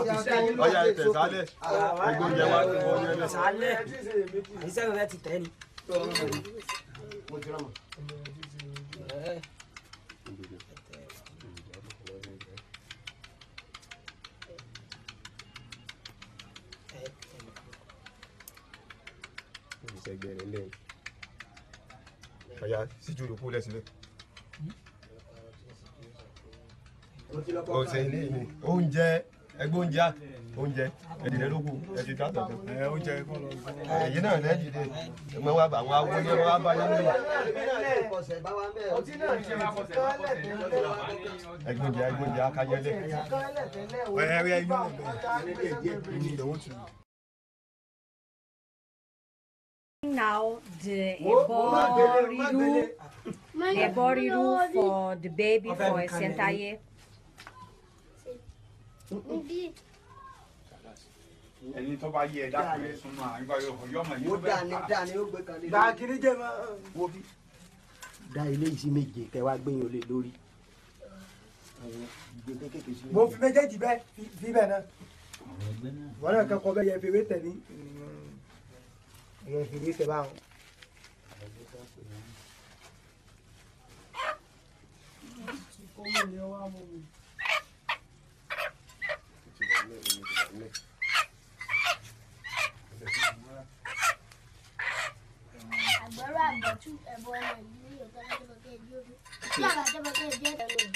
náà sẹ́nu. Ọ̀yá ẹ̀tẹ̀ sálẹ̀. Ẹgbẹ́ oúnjẹ wa ti wọ́n yẹn lẹ̀. Sálẹ̀. Iṣẹ́ rẹ̀ ti tẹ́ ni. Ìṣègbè rẹ̀ lẹ́yìn. Ọ̀yá síjú ló kú lẹ́sílẹ̀. Ọ̀sẹ̀ ilé mi. Oúnjẹ ẹgbẹ́ oúnjẹ ẹ̀dínlógún ẹ̀dín dátọ̀ tó. Oúnjẹ kọ́ lọ. Ẹ̀yin náà lẹ́yìn dé. Ẹ̀mọ́ wa bá àwọn awo yẹn wá bá yẹn lóye. Ẹgbẹ́ oúnjẹ akáyẹ́lẹ̀. Ẹ̀rẹ́ inú ọ̀bẹ. Now the eboriru for the baby for Esentaye. Ẹni tó bá yẹ dákun ẹ súnmọ́ àyíká yọmọ yìí. Ó dání ó gbé kan lé. Gba kiri jẹ máa wo bí. Dá ilé yìí sí méje kẹ wá gbẹ̀yìn olè lórí. Mo fi méjèèjì bẹ́ẹ̀ fi bẹ́ẹ̀ náà. Wọ́n náà kẹ́kọ̀ọ́ bẹ́ẹ̀ yẹ fi wé tẹ̀ ní. Ẹ̀yẹ fi wé tẹ̀ báwọn. Àgbẹ̀rẹ̀ àgbẹ̀tú ẹ̀bọ ọmọ ìlú ní ọ̀gá lọ́jọ́bọ̀kẹ́ ìdí ojú. Tí àgbàjọ́bọ̀kẹ́ ìdí ẹ̀dọ̀ lò.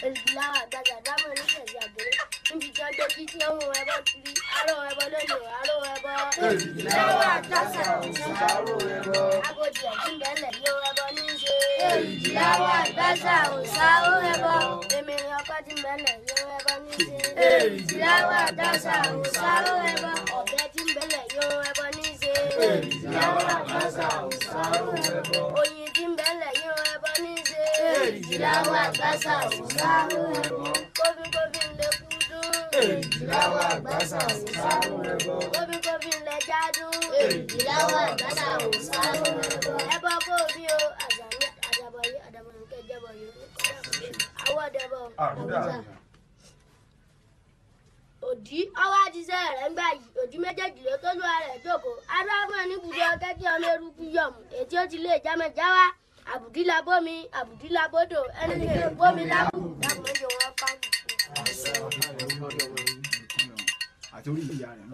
Èlùbílà àgbàjà dábọ̀ nígbàjì àgbèrè. Níbi tí ọjọ́ jí tí ohun ẹbọ kiri. Aró ẹbọ lónìí, aró ẹbọ. Èlùbílà àjọsà òsàrò ẹbọ. Agodi ẹ̀dín bẹ́lẹ̀ yóò ẹbọ ní í ṣe. Èlùbílà àjọsà òsàrò ẹbọ. Èmìrì ọkọ̀ tí bẹ́lẹ̀ yóò ẹbọ ní í ṣe. Èlùbílà àjọsà òsàrò ẹbọ. Ọ̀bẹ tí bẹ́lẹ̀ yóò ẹbọ ní í ṣe. Èlùbílà àjọsà òsàrò ẹbọ. Oyin tí bẹ́lẹ̀ yóò ẹbọ ní í ṣe. Èlùbílà àjọsà òsàrò ẹbọ. Kófíkófí ń lé kúdú. Èlùbílà àjọsà òsàrò ẹbọ. Kófíkófí ń lé jádú. Èlùbílà àjọsà òsàrò ẹbọ. Ẹbọ kó bí o àdàbọ̀ nǹkẹ́ jẹ́bọ̀ yìí. Àwọ̀ dẹ̀bọ̀ àwùjá. Òdì ọwọ́ àtisẹ́ rẹ̀ ń gbà yìí òdì méjèèjì ló tó lúwa rẹ̀ jókòó. Adágún ẹni ibùdó ọkẹ́ kí ọmọ eruku yọ̀mù ètí ó ti lé jámẹ́jáwá. Àbùdí la bómi, àbùdí la bódò, ẹni tí kò bómi lábù. Dákùn méjì wọn pa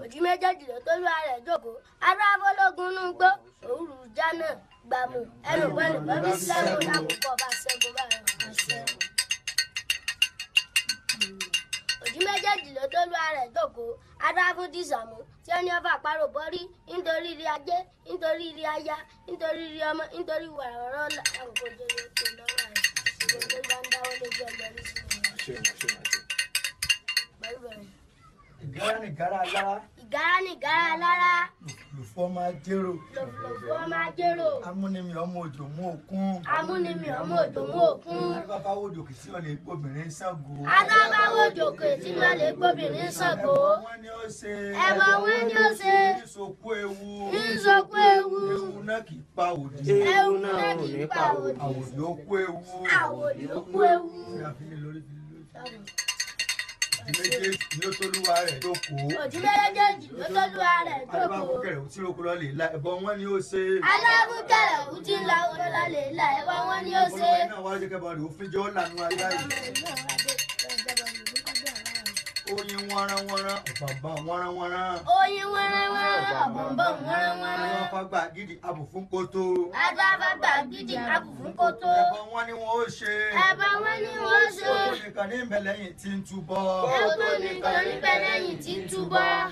òdì méjèèjì ló tó lúwa rẹ̀ jókòó. Adáfọ́lógún nú gbó, òwúrù jánà gbàmù. Ẹnu pẹ̀lú pẹ̀lú sẹ́gun lákòókò bá sẹ́gun báyọ̀. Òdì méjèèjì ló tó lúwa rẹ̀ jókòó. Adáfún ti sàmú tí ẹni ọba àparò bọ́rí nítorí rí ajé nítorí rí aya nítorí rí ọmọ nítorí wàrà àkókò tó yẹ kó lọ́wọ́ rẹ̀ ìgbòho bá ń dáwọ́ lójú ọjọ́ ní Ìgárá ni ìgárá lára. ìgárá ni ìgárá lára. lòfò máa jérò. lòfò máa jérò. amúnimì ọmọ òjò mú òkun. amúnimì ọmọ òjò mú òkun. adúbáwò jòkè tí wọn lè gbóbìnrin Ṣàngó. adúbáwò jòkè tí wọn lè gbóbìnrin Ṣàngó. wọn ni ó ṣe. ẹbọ wọn ni ó ṣe. ìsòkú ewu. ìsòkú ewu. ewu náà kì í pa òdì. ewu náà kì í pa òdì. àwòdì ó kú ewu. àwòdì ó kú ewu. méjèèjì ló tólúwa rẹ̀ jókòó. òjì méjèèjì ló tólúwa rẹ̀ jókòó. adúbáwò kẹrẹ ò tí ro kó lọ lè la ẹbọ wọn ni ó ṣe. adúbáwò kẹrẹ ò tí ń la kó lọ lè la ẹbọ wọn ni ó ṣe. olùwẹ̀ náà wá jẹ́ kẹ́bọ̀ rẹ̀ òfin jọ́ lànà ayé yìí. oyin wọ́nrán-wọ́nrán ọ̀bàbà wọ́nrán-wọ́nrán. oyin wọ́nrán-wọ́nrán ọ̀bàbà wọ́nrán-wọ́nrán. àwọn afágbà gidi abùfún kótó. afágbà gidi abùfún kótó. ẹbọ wọn ni wọn ó ṣe. ẹbọ wọn ni wọn ó ṣe. oko nìkan ní ìbẹ̀lẹ́yìn tí ń túbọ̀. oko nìkan ní ìbẹ̀lẹ́yìn tí ń túbọ̀.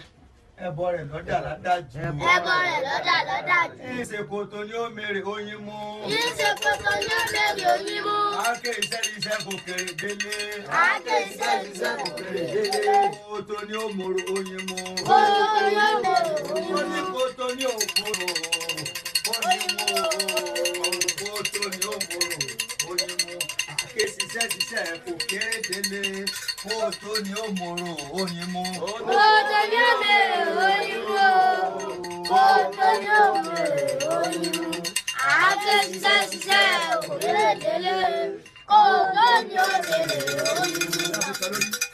ẹbọ rẹ̀ lọ́dà ládájú. ẹbọ rẹ̀ lọ́dà ládájú. ìṣèkòtò ni ó mèrè oyin mú. ìṣèkòtò ni ó mèrè oyin mú. àáké iṣẹ́ kò kéré délé. àáké iṣẹ́ kò kéré délé. kòtò ni ó mòrò oyin mú. kòtò ni ó mòrò oyin mú. ó ní kòtò ni ó mòrò oyin mú. kòtò ni ó mòrò oyin mú. àáké iṣẹ́ kò kéré délé. kòtò ni ó mòrò oyin mú. kòtò ni ó mèrè oyin mú. kòtò ni ó mèrè oyin mú. àáké iṣẹ́ kò kéré délé. kòtò ni ó mèrè oyin mú.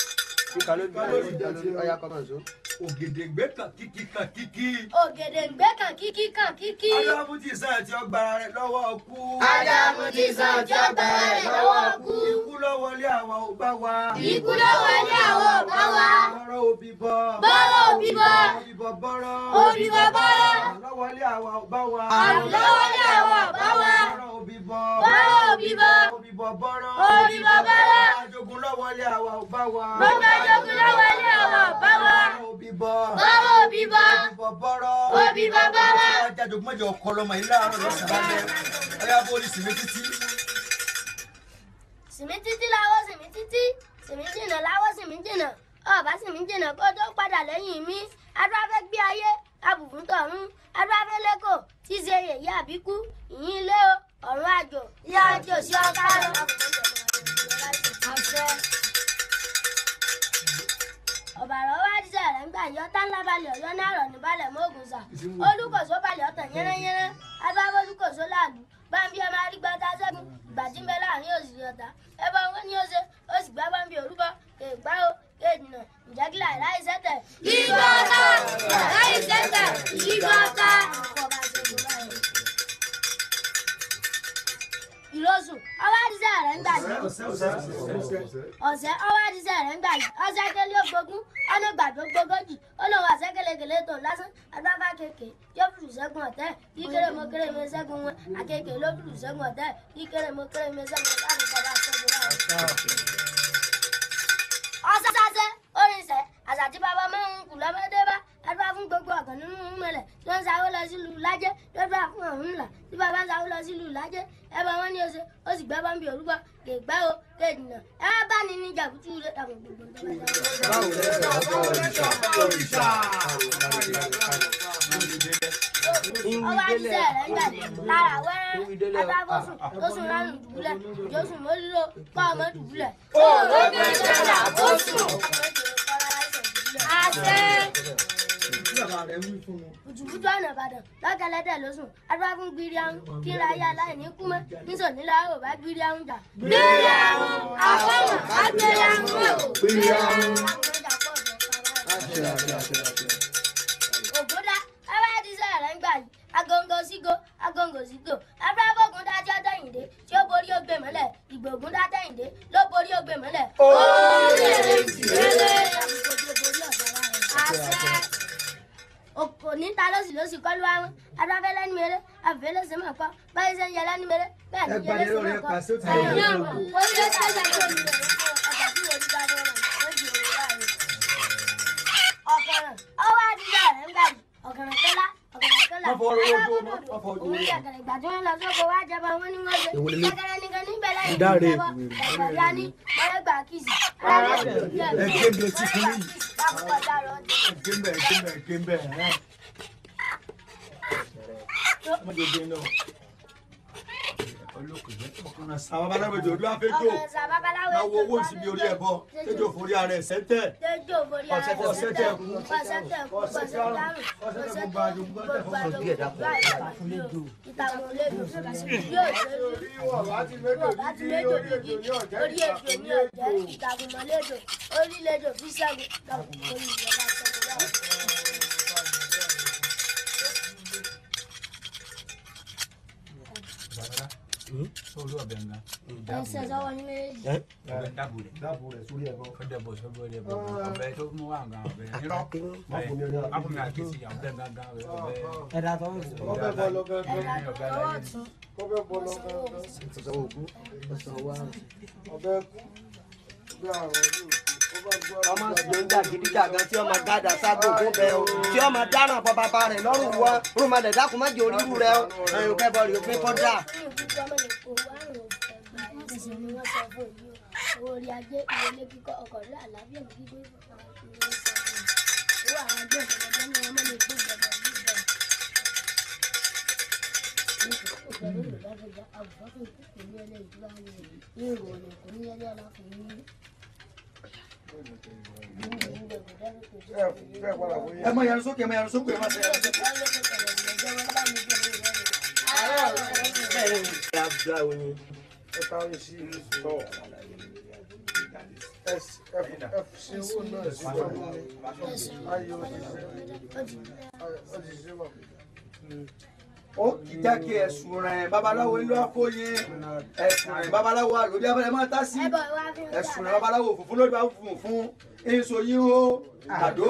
Ògèdèǹgbé kan kíkí kan kíkí. ògèdèǹgbé kan kíkí kan kíkí. Adámútì sàn tí ó gbára rẹ̀ lọ́wọ́ kú. Adámútì sàn tí ó gbára rẹ̀ lọ́wọ́ kú. Ikú ló wọlé àwọn ò bá wa. Ikú ló wọlé àwọn ò bá wa. Bọ́rọ̀ òbí bọ́. Bọ́rọ̀ òbí bọ́. Òbí bọ́ bọ́rọ̀. Òbí bọ́ bọ́rọ̀. Ló wọlé àwọn ò bá wa. Àrùn ló wọlé àwọn ò bá wa. Bọ́rọ̀ òbí bọ́. Bọ́rọ̀ òbí bọ́. Òbí bọ́ bọ́rọ̀. Òbí bọ́ bọ́rọ̀. Ajogun ló wọlé àwọn ò bá wa. Gbogbo ajogun ló wọlé àwọn ò bá wa. Òbí bọ́. Bọ́rọ̀ òbí bọ́. Òbí bọ́ bọ́rọ̀. Òbí bọ́ bọ́rọ̀. Ajogun mọ́jọ ọkọ lọmọ yìí láàárọ̀ lọ́sàn-án lálẹ́. Ọyá bọ́ọ̀lì sì méjì tí. Sìmí títí láwọ́ sìmí títí. Sìmí jìnnà láwọ́ sìmí jìnnà. Ọ̀bá sìmí jìnnà kó tó padà lẹ́yìn mi. Adúláfẹ́ gbé ayé, abùfún tọ̀run. Adúláfẹ́ lẹ́kọ̀ọ́ tí ṣe yèyé àbíkú. Ìyín ilé o, ọ̀run àjò. Ìyá àjò sí ọ̀ká lọ. Ọ̀bàrọ̀ wá dísẹ̀ rẹ̀ ń gbà yọ tánlá balẹ̀ ọ̀yọ́ náà rọ̀ ní balẹ̀ mọ́ògùn sà. Olúkòso balẹ̀ ọ̀tàn yẹ́rẹ́yẹ́rẹ́. Adúláfẹ́ olúkòso láàlú. Báńbí ẹ máa rí gbọ́dá sẹ́gun. Ìgbà tí ń bẹ láàrin òsì ọ̀tá. Ẹbọ wọn ni ó ṣe, ó sì gbá báńbí orúkọ. Èèpá o, èèdìnà, ìjẹ́gílà ìráyè sẹ́tẹ̀. Ìgbà ọ̀tá! Ìráyè sẹ́tẹ̀! Ìgbà ọ̀tá! Ìlọsùn, ọwọ́ àdìsẹ́ rẹ̀ ń gbà yìí. Ọ̀sẹ̀ ọwọ́ àdìsẹ́ rẹ̀ ń gbà yìí. Ọ̀sẹ̀ kẹlẹ́ ògbógún, ọ̀nà gbàdó gbogójì. Ó lóun àṣẹ kẹlẹ́kẹlẹ́ tó lásán. Adáfá kéèké yóò fìlù ṣẹ́gun ọ̀tẹ́. Kíkéré mo kéré mi ṣẹ́gun wọn. Àkéèké ló fìlù ṣẹ́gun ọ̀tẹ́. Kíkéré mo kéré mi ṣẹ́gun ọ̀tẹ́. Àbùkọ̀dá ṣẹ́gun láwọn. Ọ̀sásásẹ́, oríṣẹ́, àṣà tí bàbá máa ń kù lọ́mọdé bá. Adúlá fún gbogbo ọ̀gàn nínú mẹ́lẹ̀ tí wọ́n ń sáwó lọ sílùú lájẹ́. Lọ́dúnrà fún ọ̀hún ńlá tí bàbá ń sáwó lọ sílùú lájẹ́. Ẹbọ wọn ni ó ṣe, ó sì gbẹ́ bọ́m̀bì orúkọ, kè gbẹ́ o, kè dìnà. Ẹ wá bá ní ní jàkútú rẹ̀ tàbí gbogbo ọwọ́ àdìsẹ́ rẹ̀ ń gbàdé lára wẹ́rẹ́ adágọ́sùn tó sùn lánàá dùbúlẹ̀ ìjọsùn mọ́lúlò kọ́ ọmọ dùbúlẹ̀. òòrùn gbẹ́sẹ̀ àbọ̀sùn. àṣẹ. Bùtùbùtù ọ̀nà Ìbàdàn lọ́kẹ́lẹ́dẹ̀ ló sùn. Adúlá fún gbírí ahun kí ra ayé aláìní kú mọ́. Níṣò nílá ò bá gbírí ahun jà. Gbírí ahun àfọ̀mọ̀ á gbírí ahun mọ́. Gbírí ahun. Ògúndá ọwọ́ àdìsẹ́ rẹ̀ ń gbà yìí. Agongo sígo, agongo sígo. Adúlá fọ́gun dájọ́ tẹ̀yìndé tí ó borí ó gbé mọ́lẹ̀. Ìgbògun dá tẹ̀yìndé ló borí ó gbé mọ́lẹ̀. Orí èrè ìrẹ́lẹ̀. Àṣẹ. Òkò níta lọ́sì kọ́ ló wá wọn. Adúláfẹ́ lẹ́nu mẹ́rẹ́, àfẹ́ ló ṣe mọ̀ kọ́. Báyìí ṣe ń yẹ lẹ́nu mẹ́rẹ́, bẹ́ẹ̀ ni yẹ lẹ́sẹ̀ mọ̀ kọ́. Ẹ̀yin náà mọ̀, orí ló ṣe àṣà tó mi rẹ̀ ọjà tí orí bá dé rẹ̀ ó di òwe láàrin. Ọ̀kàràn, ọwọ́ àdìsẹ́ rẹ̀ ń gbà yìí. Ọ̀kàràn kọ́lá, ọ̀kàràn kọ́lá. Òun yàgàrà ìgbà tí wọ́n lọ sóko wá jẹba wọn ní wọ́n ṣe. Yàgàrà nìkan níbẹ̀ láyé ìjọba. Ẹ̀gbọ́n ní mọ́lẹ́gbà kìsì. Sábà babaláwo èdè òdu afẹ́jọ́ máa wo owó ìsinmi orí ẹ̀bọ tẹ́jọ́ forí ara ẹ̀ sẹ́ńtẹ̀ ọ̀sẹ̀tẹ̀ kú ọ̀sẹ̀tẹ̀ kú gbàdú Solo ọbẹ̀ ńlá. Ẹsẹ̀ sọ́wọ́ ní méjì. Ọbẹ̀ dábò rẹ̀. dáàbò rẹ̀ sórí ẹ̀bọ. Ó dẹ̀bọ̀ sọ́bọ̀ rẹ̀ bọ̀. Ọbẹ̀ tó mú wà nǹkan ọbẹ̀. Máfùmí àkíyèsí ọbẹ̀ gángan ọbẹ̀. Ẹ̀dá tó ń sọ. Ọbẹ̀ bọ̀ lọ́gán. Ọwọ́ ọ̀tún. Ọbẹ̀ bọ̀ lọ́gán. ọ̀sán òkú ọ̀sán wa Ọbẹ̀ kú. Ọbẹ̀ àrùn ọdún. ọmọ gbẹ̀ngà gidijagan tí ọmọ gádà sábò tó bẹ o tí ọmọ dáràn bọ bàbá rẹ̀ lọ́rùn wọ rúmọdé dákun má jẹ oríru rẹ o ẹ̀yìn kẹbọ rẹ òfin kọ dà. Orí ajé ìwọlé kíkọ́ ọkọ̀ rẹ̀ àlàáfíà ní gbígbé owó àwọn ajé ìfọ̀dọ̀ ní ọmọ lè gbé ìjọba yìí bẹ̀rẹ̀. Ní ìpẹ̀lú ìdájọ́ àbùfáfẹ́ ìpínlẹ̀ ní ẹlẹ́ ìtura ní ìròyìn kò ní ẹlẹ́ aláfẹ́ ní. ẹ mọ yẹn sókè ẹ má ṣe yẹn sókè. Ó kì í jẹ́ kí ẹ̀sùn rẹ̀ babaláwo ń lọ àkóyè ẹ̀sùn rẹ̀ babaláwo àlòdì abẹ́rẹ́ máa tá sí ẹ̀sùn rẹ̀ babaláwo òfófó ló bá fún èso yín ó àdó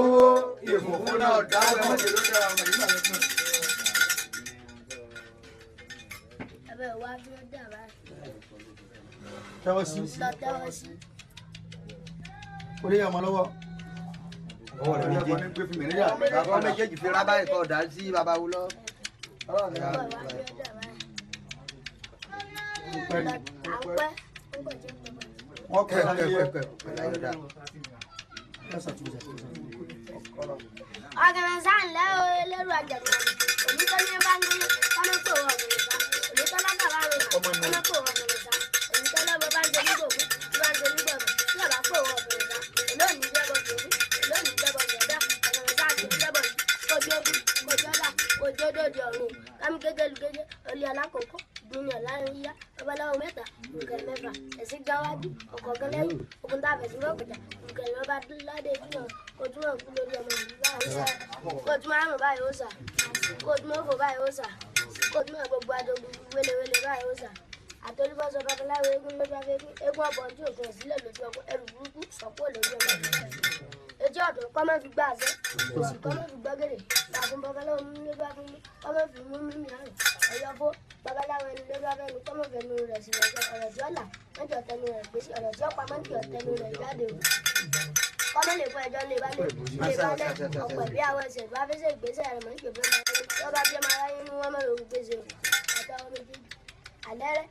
ìfòfó náà dáwọ́ ẹ̀ má ṣe ló dára ọmọ yìí máa lọ fún un. Tẹ́wọ́ sí. Orí ọmọ lọ́wọ́. ọwọ́ rẹ̀ méjèèjì fi rábà ẹ̀kọ́ ọ̀dà sí babawo lọ. Wọ́n kẹ́ ẹ̀ Organiza ńlẹ́ o elérò àjẹmọ́ onítọ́ ní bá ń gbé kọ́mọ́tò ọ̀gbìnrin onítọ́ lágbàbá rẹ̀ kọ́mọ́tò ọ̀gbìnrin onítọ́ lọ́bọ̀ bá ń jẹ nígbòkú tí bá ń jẹ nígbòkú tí bàbá pò ọ̀gbìnrin olóòní jẹ́bọ̀ gbòkú olóòní jẹ́bọ̀ gbẹ̀dá organiza àti jẹ́bọ̀ kojú ogun kojú ọ̀dà kojú odòdì ọ̀run kámi kékeré olè alákòókò dúnì ọ̀lárin yíyá babaláwo mẹ́ta nǹkan mẹ́fà ẹ̀sìn gbáwájú ọkọ̀ gẹ́lẹ́yìn ogun tá a fẹ̀sìn lọ́kùnjà nǹkan ìrọ̀bá ládé ìdúnà kojú wọn kú lórí ọmọ ìlú báyìí kojú márùn báyìí ó sà kojú mọ́fò báyìí ó sà kojú mọ́ gbogbo adogun wéléwélé báyìí ó sà àtolúbọ́sọ babaláwo eégún lójú afẹ́fẹ́ eégún ọ̀bọ̀ ojú òfin sílẹ̀ lójú ọkọ̀ ẹrù burúkú sọ̀pọ̀ lórí ọmọ ìlú etí ọ̀dọ̀ kọ́mọ́ fi gbá àṣẹ òsì kọ́mọ́ fi gbọ́gẹ̀rẹ̀ làkún babaláwo mú lójú afẹ́fẹ́ kọ́mọ́ fi mú mímì àrùn ẹ̀yọ́fó babaláwo ẹni lójú afẹ́fẹ́ kọ́mọ́ fẹnu rẹ̀ sí ọ̀rọ̀ tí ọ̀là mẹ́jọ tẹnu rẹ̀ gbèsè ọ̀rọ̀ tí ọ̀pá mọ́tì ọ̀tẹnu rẹ̀ jáde o kọ́mọ́ lè fún ẹjọ́ lè balẹ̀ ọ̀pọ̀ bí àwọn ẹsẹ̀ bá fẹsẹ̀ gbèsè rẹ̀ mọ́ ìjọba lọ́ba bí ọmọ aráyé ní wọ́n mọ̀rọ̀ gbèsè o àtàwọn méjèèjì àlẹ́rẹ́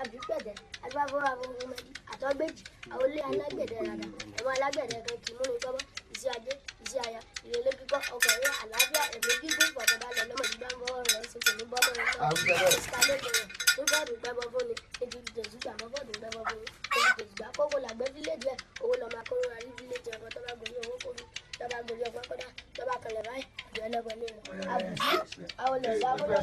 àbípẹ̀tẹ̀ agbáfọ́wọ́ afọ́fọ́mọdé àtọ́gbèjì àwọn ilé alágbẹ̀dẹ rárá àwọn alágbẹ̀dẹ kan kì í múni kọ́mọ́ iṣẹ́ ajé iṣẹ́ aya ìrẹ̀lẹ̀ kíkọ́ ọkọ̀ rẹ̀ àlàáfíà ẹ̀mí gígùn ìfọ̀kànbalẹ̀ lọ́mọdé bá ń fọwọ́ rẹ̀ ṣe kò ní bọ́mọ rẹ̀ náà ìsìkálẹ̀jẹ̀ rẹ̀ nígbàdùn gbẹ́bọ fún ni ètò ìtẹ̀sígbà mọ́fọ́dún gbẹ́bọ fún ni ètò ìtẹ̀sígbà kókó làgbẹ́ fílẹ̀jì ẹ̀ owó lọ́mọ akóró rárí fílẹ̀jì ẹ̀kọ́ tọ́ba gòrí owó kóbi tọ́ba gòrí ọ̀pọ̀ kọ́dá tọ́ba kẹlẹ̀ báyìí ìjọ ẹlẹ́gbọ̀n ní ìlú àbùsí àwọn olè sábúdọ̀.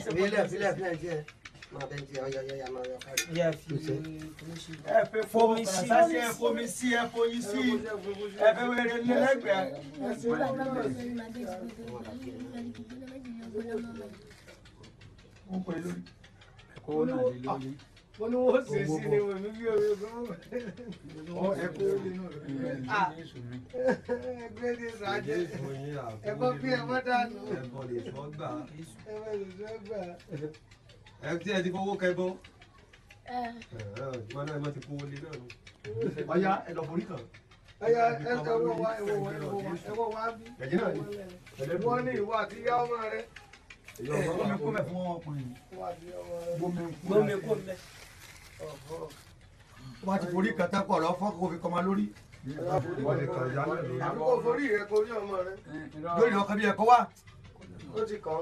ẹ fẹ́ fomi sí ẹ fomi sí ẹ foyín sí ẹ fẹ́ wẹrẹ lẹ́lẹ́gbẹ̀ẹ́. Wọ́n ní wọ́n ṣe sí ni wọ́n ní bí omi gan. Ẹgbẹ́ ní ìsàjẹ́ ẹ̀kọ́ bí ẹ mọ́ dànù. ẹ̀bọ lè sọ gbà. Ẹ̀kọ́ lè sọ gbà. ẹ tí ẹ ti fowó kẹbọ. wọn náà ti fowó lé náà. ọya ẹ lọ forí kan. Ẹ̀yà ẹ̀wọ̀ wá bí. ẹ̀jẹ̀ náà ni. Wọ́n ní ìwọ àti ìyá ọmọ rẹ̀. Gbómi kó mẹ́ fún ọkùnrin. Gbómi kó mẹ́. Wọ́n ti forí kẹta pọ̀ lọ fọ́ kó fi kọ́ ma lórí. Àbúkọ̀ forí rẹ̀ kò rí ọmọ rẹ̀. Lórí ọkọ bí ẹ̀kọ́ wá. ó ti kàn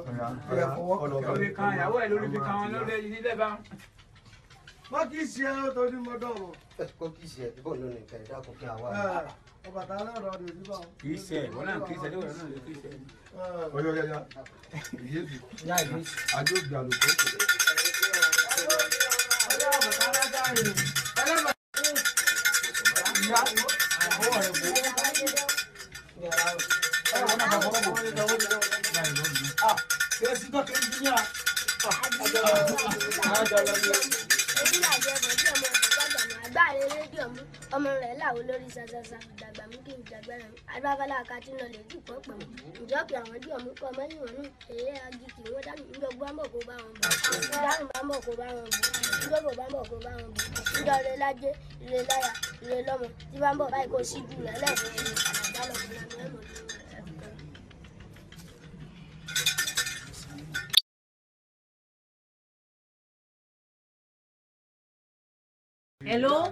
Lórí kan ìyàwó ẹ̀ lórí fi kan wọn lórí ẹyin nílẹ̀ bá. wọ́n kì í ṣe ẹ́ torí mọ́dọ̀ wọn. kó kì í ṣe ẹ̀ bó ló ní ìfẹ́ dákun kí àwa. Ọbàtálá ọ̀rọ̀ rẹ̀ ní báwọn. Kì í ṣe ẹ̀ wọ́n náà kì í ṣe ẹ̀ lórí náà lè kì í ṣe ẹ̀. Ọyọ́yọ́yá ìyébi àjọ ìgbà lòkó. ọmọ rẹ̀ làwọn olórí ṣaṣaṣa ìdàgbà mú kí n dàgbà rẹ̀ agbáfálà akátí náà lè dùn pọ̀ pọ̀ ǹjọ́ kí àwọn díẹ̀ mú kọ́ mẹ́yìn wọn nù èyí agi kì wọ́n dánù ńjọ́ gbọ́ bọ̀ kó bá wọn bọ̀ dánù bá bọ̀ kó bá wọn bọ̀ ńjọ́ bọ̀ bá bọ̀ kó bá wọn bọ̀ ńjọ́ rẹ̀ lájẹ́ rẹ̀ láyà rẹ̀ lọ́mọ tí bá ń bọ̀ báyìí kó sí jù rẹ̀ lẹ́ẹ̀kọ́ Hello.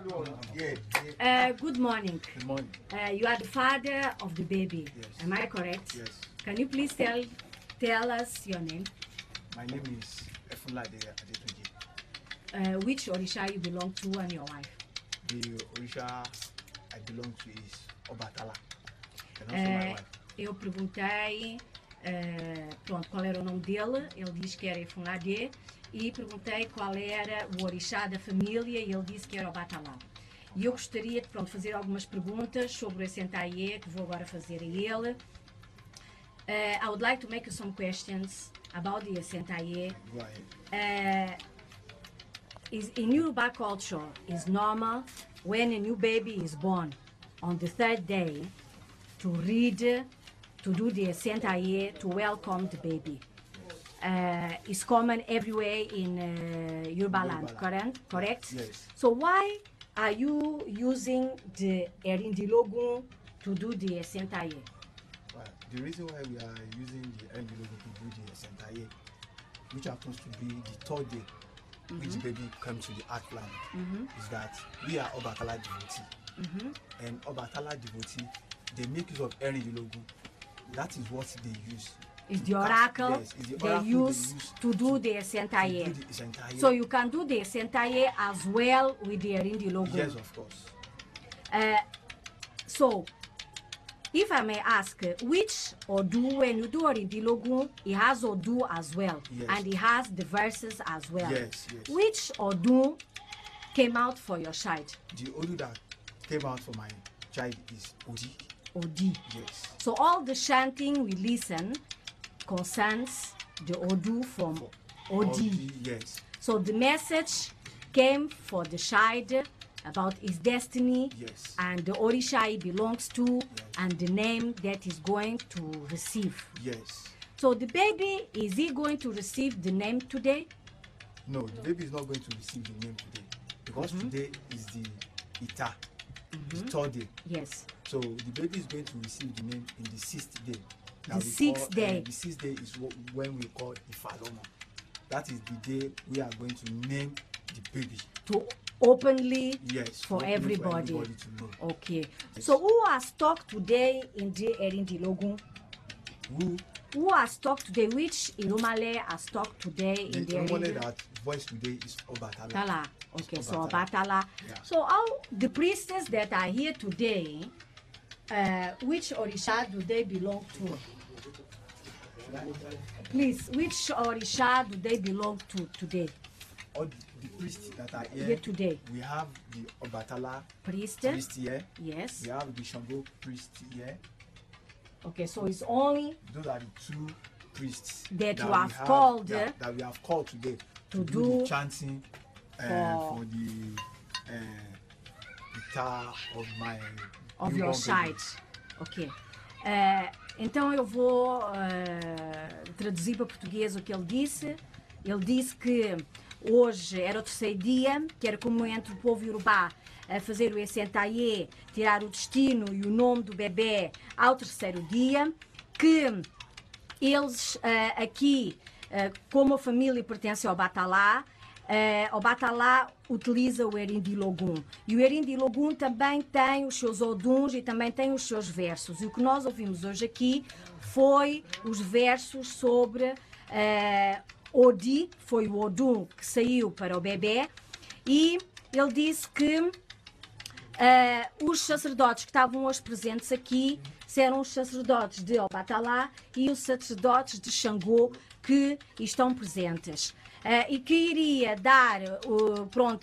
Good morning. Good morning. You are the father of the baby. Yes. Am I correct? Yes. Can you please tell us your name? My name is Esentaye. Which Orisha you belong to and your wife? The Orisha I belong to is Obatala. And also my wife. Eu perguntei pronto, qual era o nome dele. Ele diz que era Esentaye. E perguntei qual era o orixá da família e ele disse que era o Obatala. E eu gostaria de fazer algumas perguntas sobre o Esentaye, que vou agora fazer a ele. I would like to make some questions about the Esentaye. In Yoruba culture, it's normal when a new baby is born on the third day to do the Esentaye to welcome the baby. Is common everywhere in Yoruba land, correct? Yes. So why are you using the èríndínlógún to do the Esentaye? The reason why we are using the èríndínlógún to do the Esentaye, which happens to be the third day which the baby comes to the earthland, is that we are Obatala devotee. And Obatala devotee, they make use of èríndínlógún. That is what they use. Is the oracle, yes, they use to do the Esentaye. So you can do the Esentaye as well with the èríndínlógún. Yes, of course. So, if I may ask, which Odu, when you do èríndínlógún, it has Odu as well, yes. And it has the verses as well. Yes, yes. Which Odu came out for your child? The Odu that came out for my child is Odi. Odi. Yes. So all the chanting we listen concerns the Odu from Odi. Yes. So the message came for the child about his destiny, yes. And the Orisha he belongs to, yes. And the name that he's going to receive. Yes. So the baby, is he going to receive the name today? No, the baby is not going to receive the name today because today is the Ita, the third day. Yes. So the baby is going to receive the name in the sixth day. The sixth day. The sixth day is when we call Ifalomo. That is the day we are going to name the baby. To openly, yes, for everybody. To know. Okay. Yes. So who has talked today in the èríndínlógún? Who has talked today? Which Irumale has talked today in the Irumale that voice today is Obatala. Okay, Obatala. so Obatala. Yeah. So all the priestess that are here today, which Orisha do they belong to? Please, which Orisha do they belong to today? All the priests that are Here today. We have the Obatala priest here. Yes. We have the Shango priest here. Okay, so it's only those are the two priests that you have called that we have called today to do the chanting for the guitar of your side. Ok. Então eu vou traduzir para português o que ele disse. Ele disse que hoje era o terceiro dia, que era como entre o povo iorubá a fazer o Esentaye, tirar o destino e o nome do bebê ao terceiro dia, que eles aqui, como a família pertence ao Obatala, Obatala utiliza o eerindínlógún. E o eerindínlógún também tem os seus oduns e também tem os seus versos. E o que nós ouvimos hoje aqui foi os versos sobre Odi, foi o odum que saiu para o bebê. E ele disse que os sacerdotes que estavam hoje presentes aqui eram os sacerdotes de Obatala e os sacerdotes de Xangô que estão presentes. E que iria dar,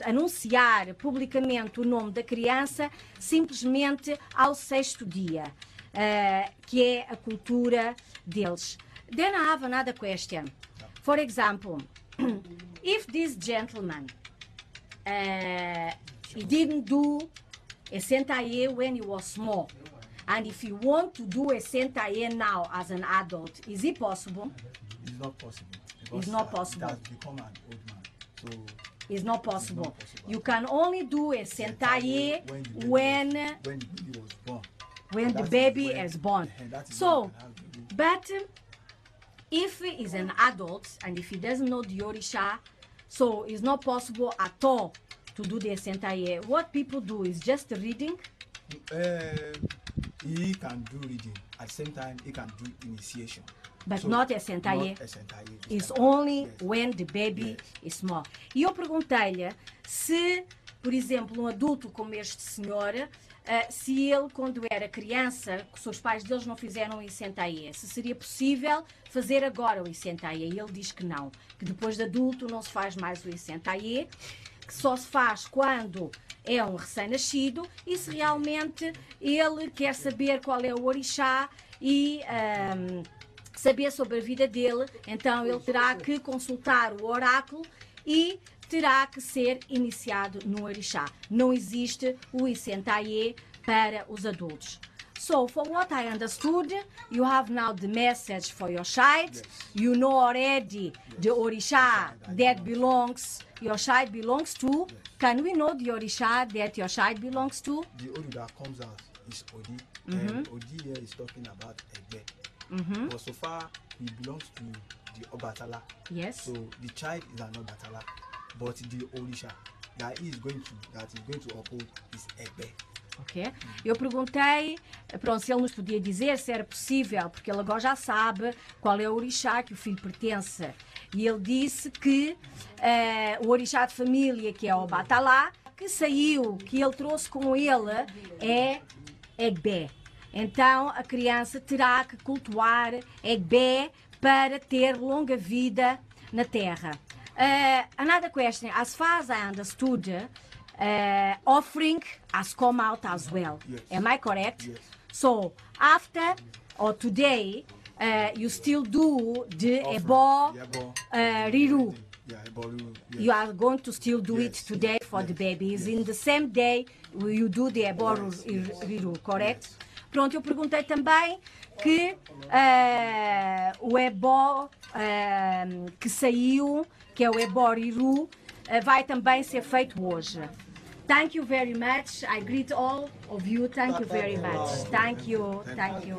anunciar publicamente o nome da criança simplesmente ao 6º dia, que é a cultura deles. Then I have another question. For example, if this gentleman he didn't do Esentaye when he was small, and if you want to do Esentaye now as an adult, is it possible? It's not possible. It's not possible. It has become an old man. So It's not possible. You can only do Esentaye when the baby is born. So, but if he is an adult and if he doesn't know the Orisha, so it's not possible at all to do the Esentaye. What people do is just reading. He can do reading. At the same time, he can do initiation. But so, not Esentaye. It's only when the baby is small. E eu perguntei-lhe se, por exemplo, um adulto como este senhor, se ele, quando era criança, se os pais deles não fizeram o Esentaye, se seria possível fazer agora o Esentaye. E ele diz que não, que depois de adulto não se faz mais o Esentaye, que só se faz quando é um recém-nascido e se realmente ele quer saber qual é o orixá e saber sobre a vida dele, então ele terá que consultar o oráculo e terá que ser iniciado no orixá. Não existe o Esentaye para os adultos. So, for what I understood, you have now the message for your child. Yes. You know already the orisha that your child belongs to. Yes. Can we know the orisha that your child belongs to? The Odi that comes out is Odi. And Odi here is talking about Egbe. But so far, he belongs to the Obatala. Yes. So the child is an Obatala. But the orisha that is going to uphold is Egbe. Ok? Eu perguntei, pronto, se ele nos podia dizer se era possível, porque ele agora já sabe qual é o orixá que o filho pertence. E ele disse que o orixá de família, que é o Obatala, que saiu, que ele trouxe com ele, é Egbe. Então a criança terá que cultuar Egbe para ter longa vida na terra. Another question, as far as I understood, offering has come out as well. Yes. Am I correct? Yes. So after or today, you still do the Ebo Riru. Yeah, Ebo Riru. Yes. You are going to still do it today for the babies. In the same day you do the Ebo Riru, correct? Yes. Pronto, eu perguntei também que o Ebo que saiu, que é o Ebo Riru, vai também ser feito hoje. Thank you very much. I greet all of you. Thank you very much. Thank you. Thank you.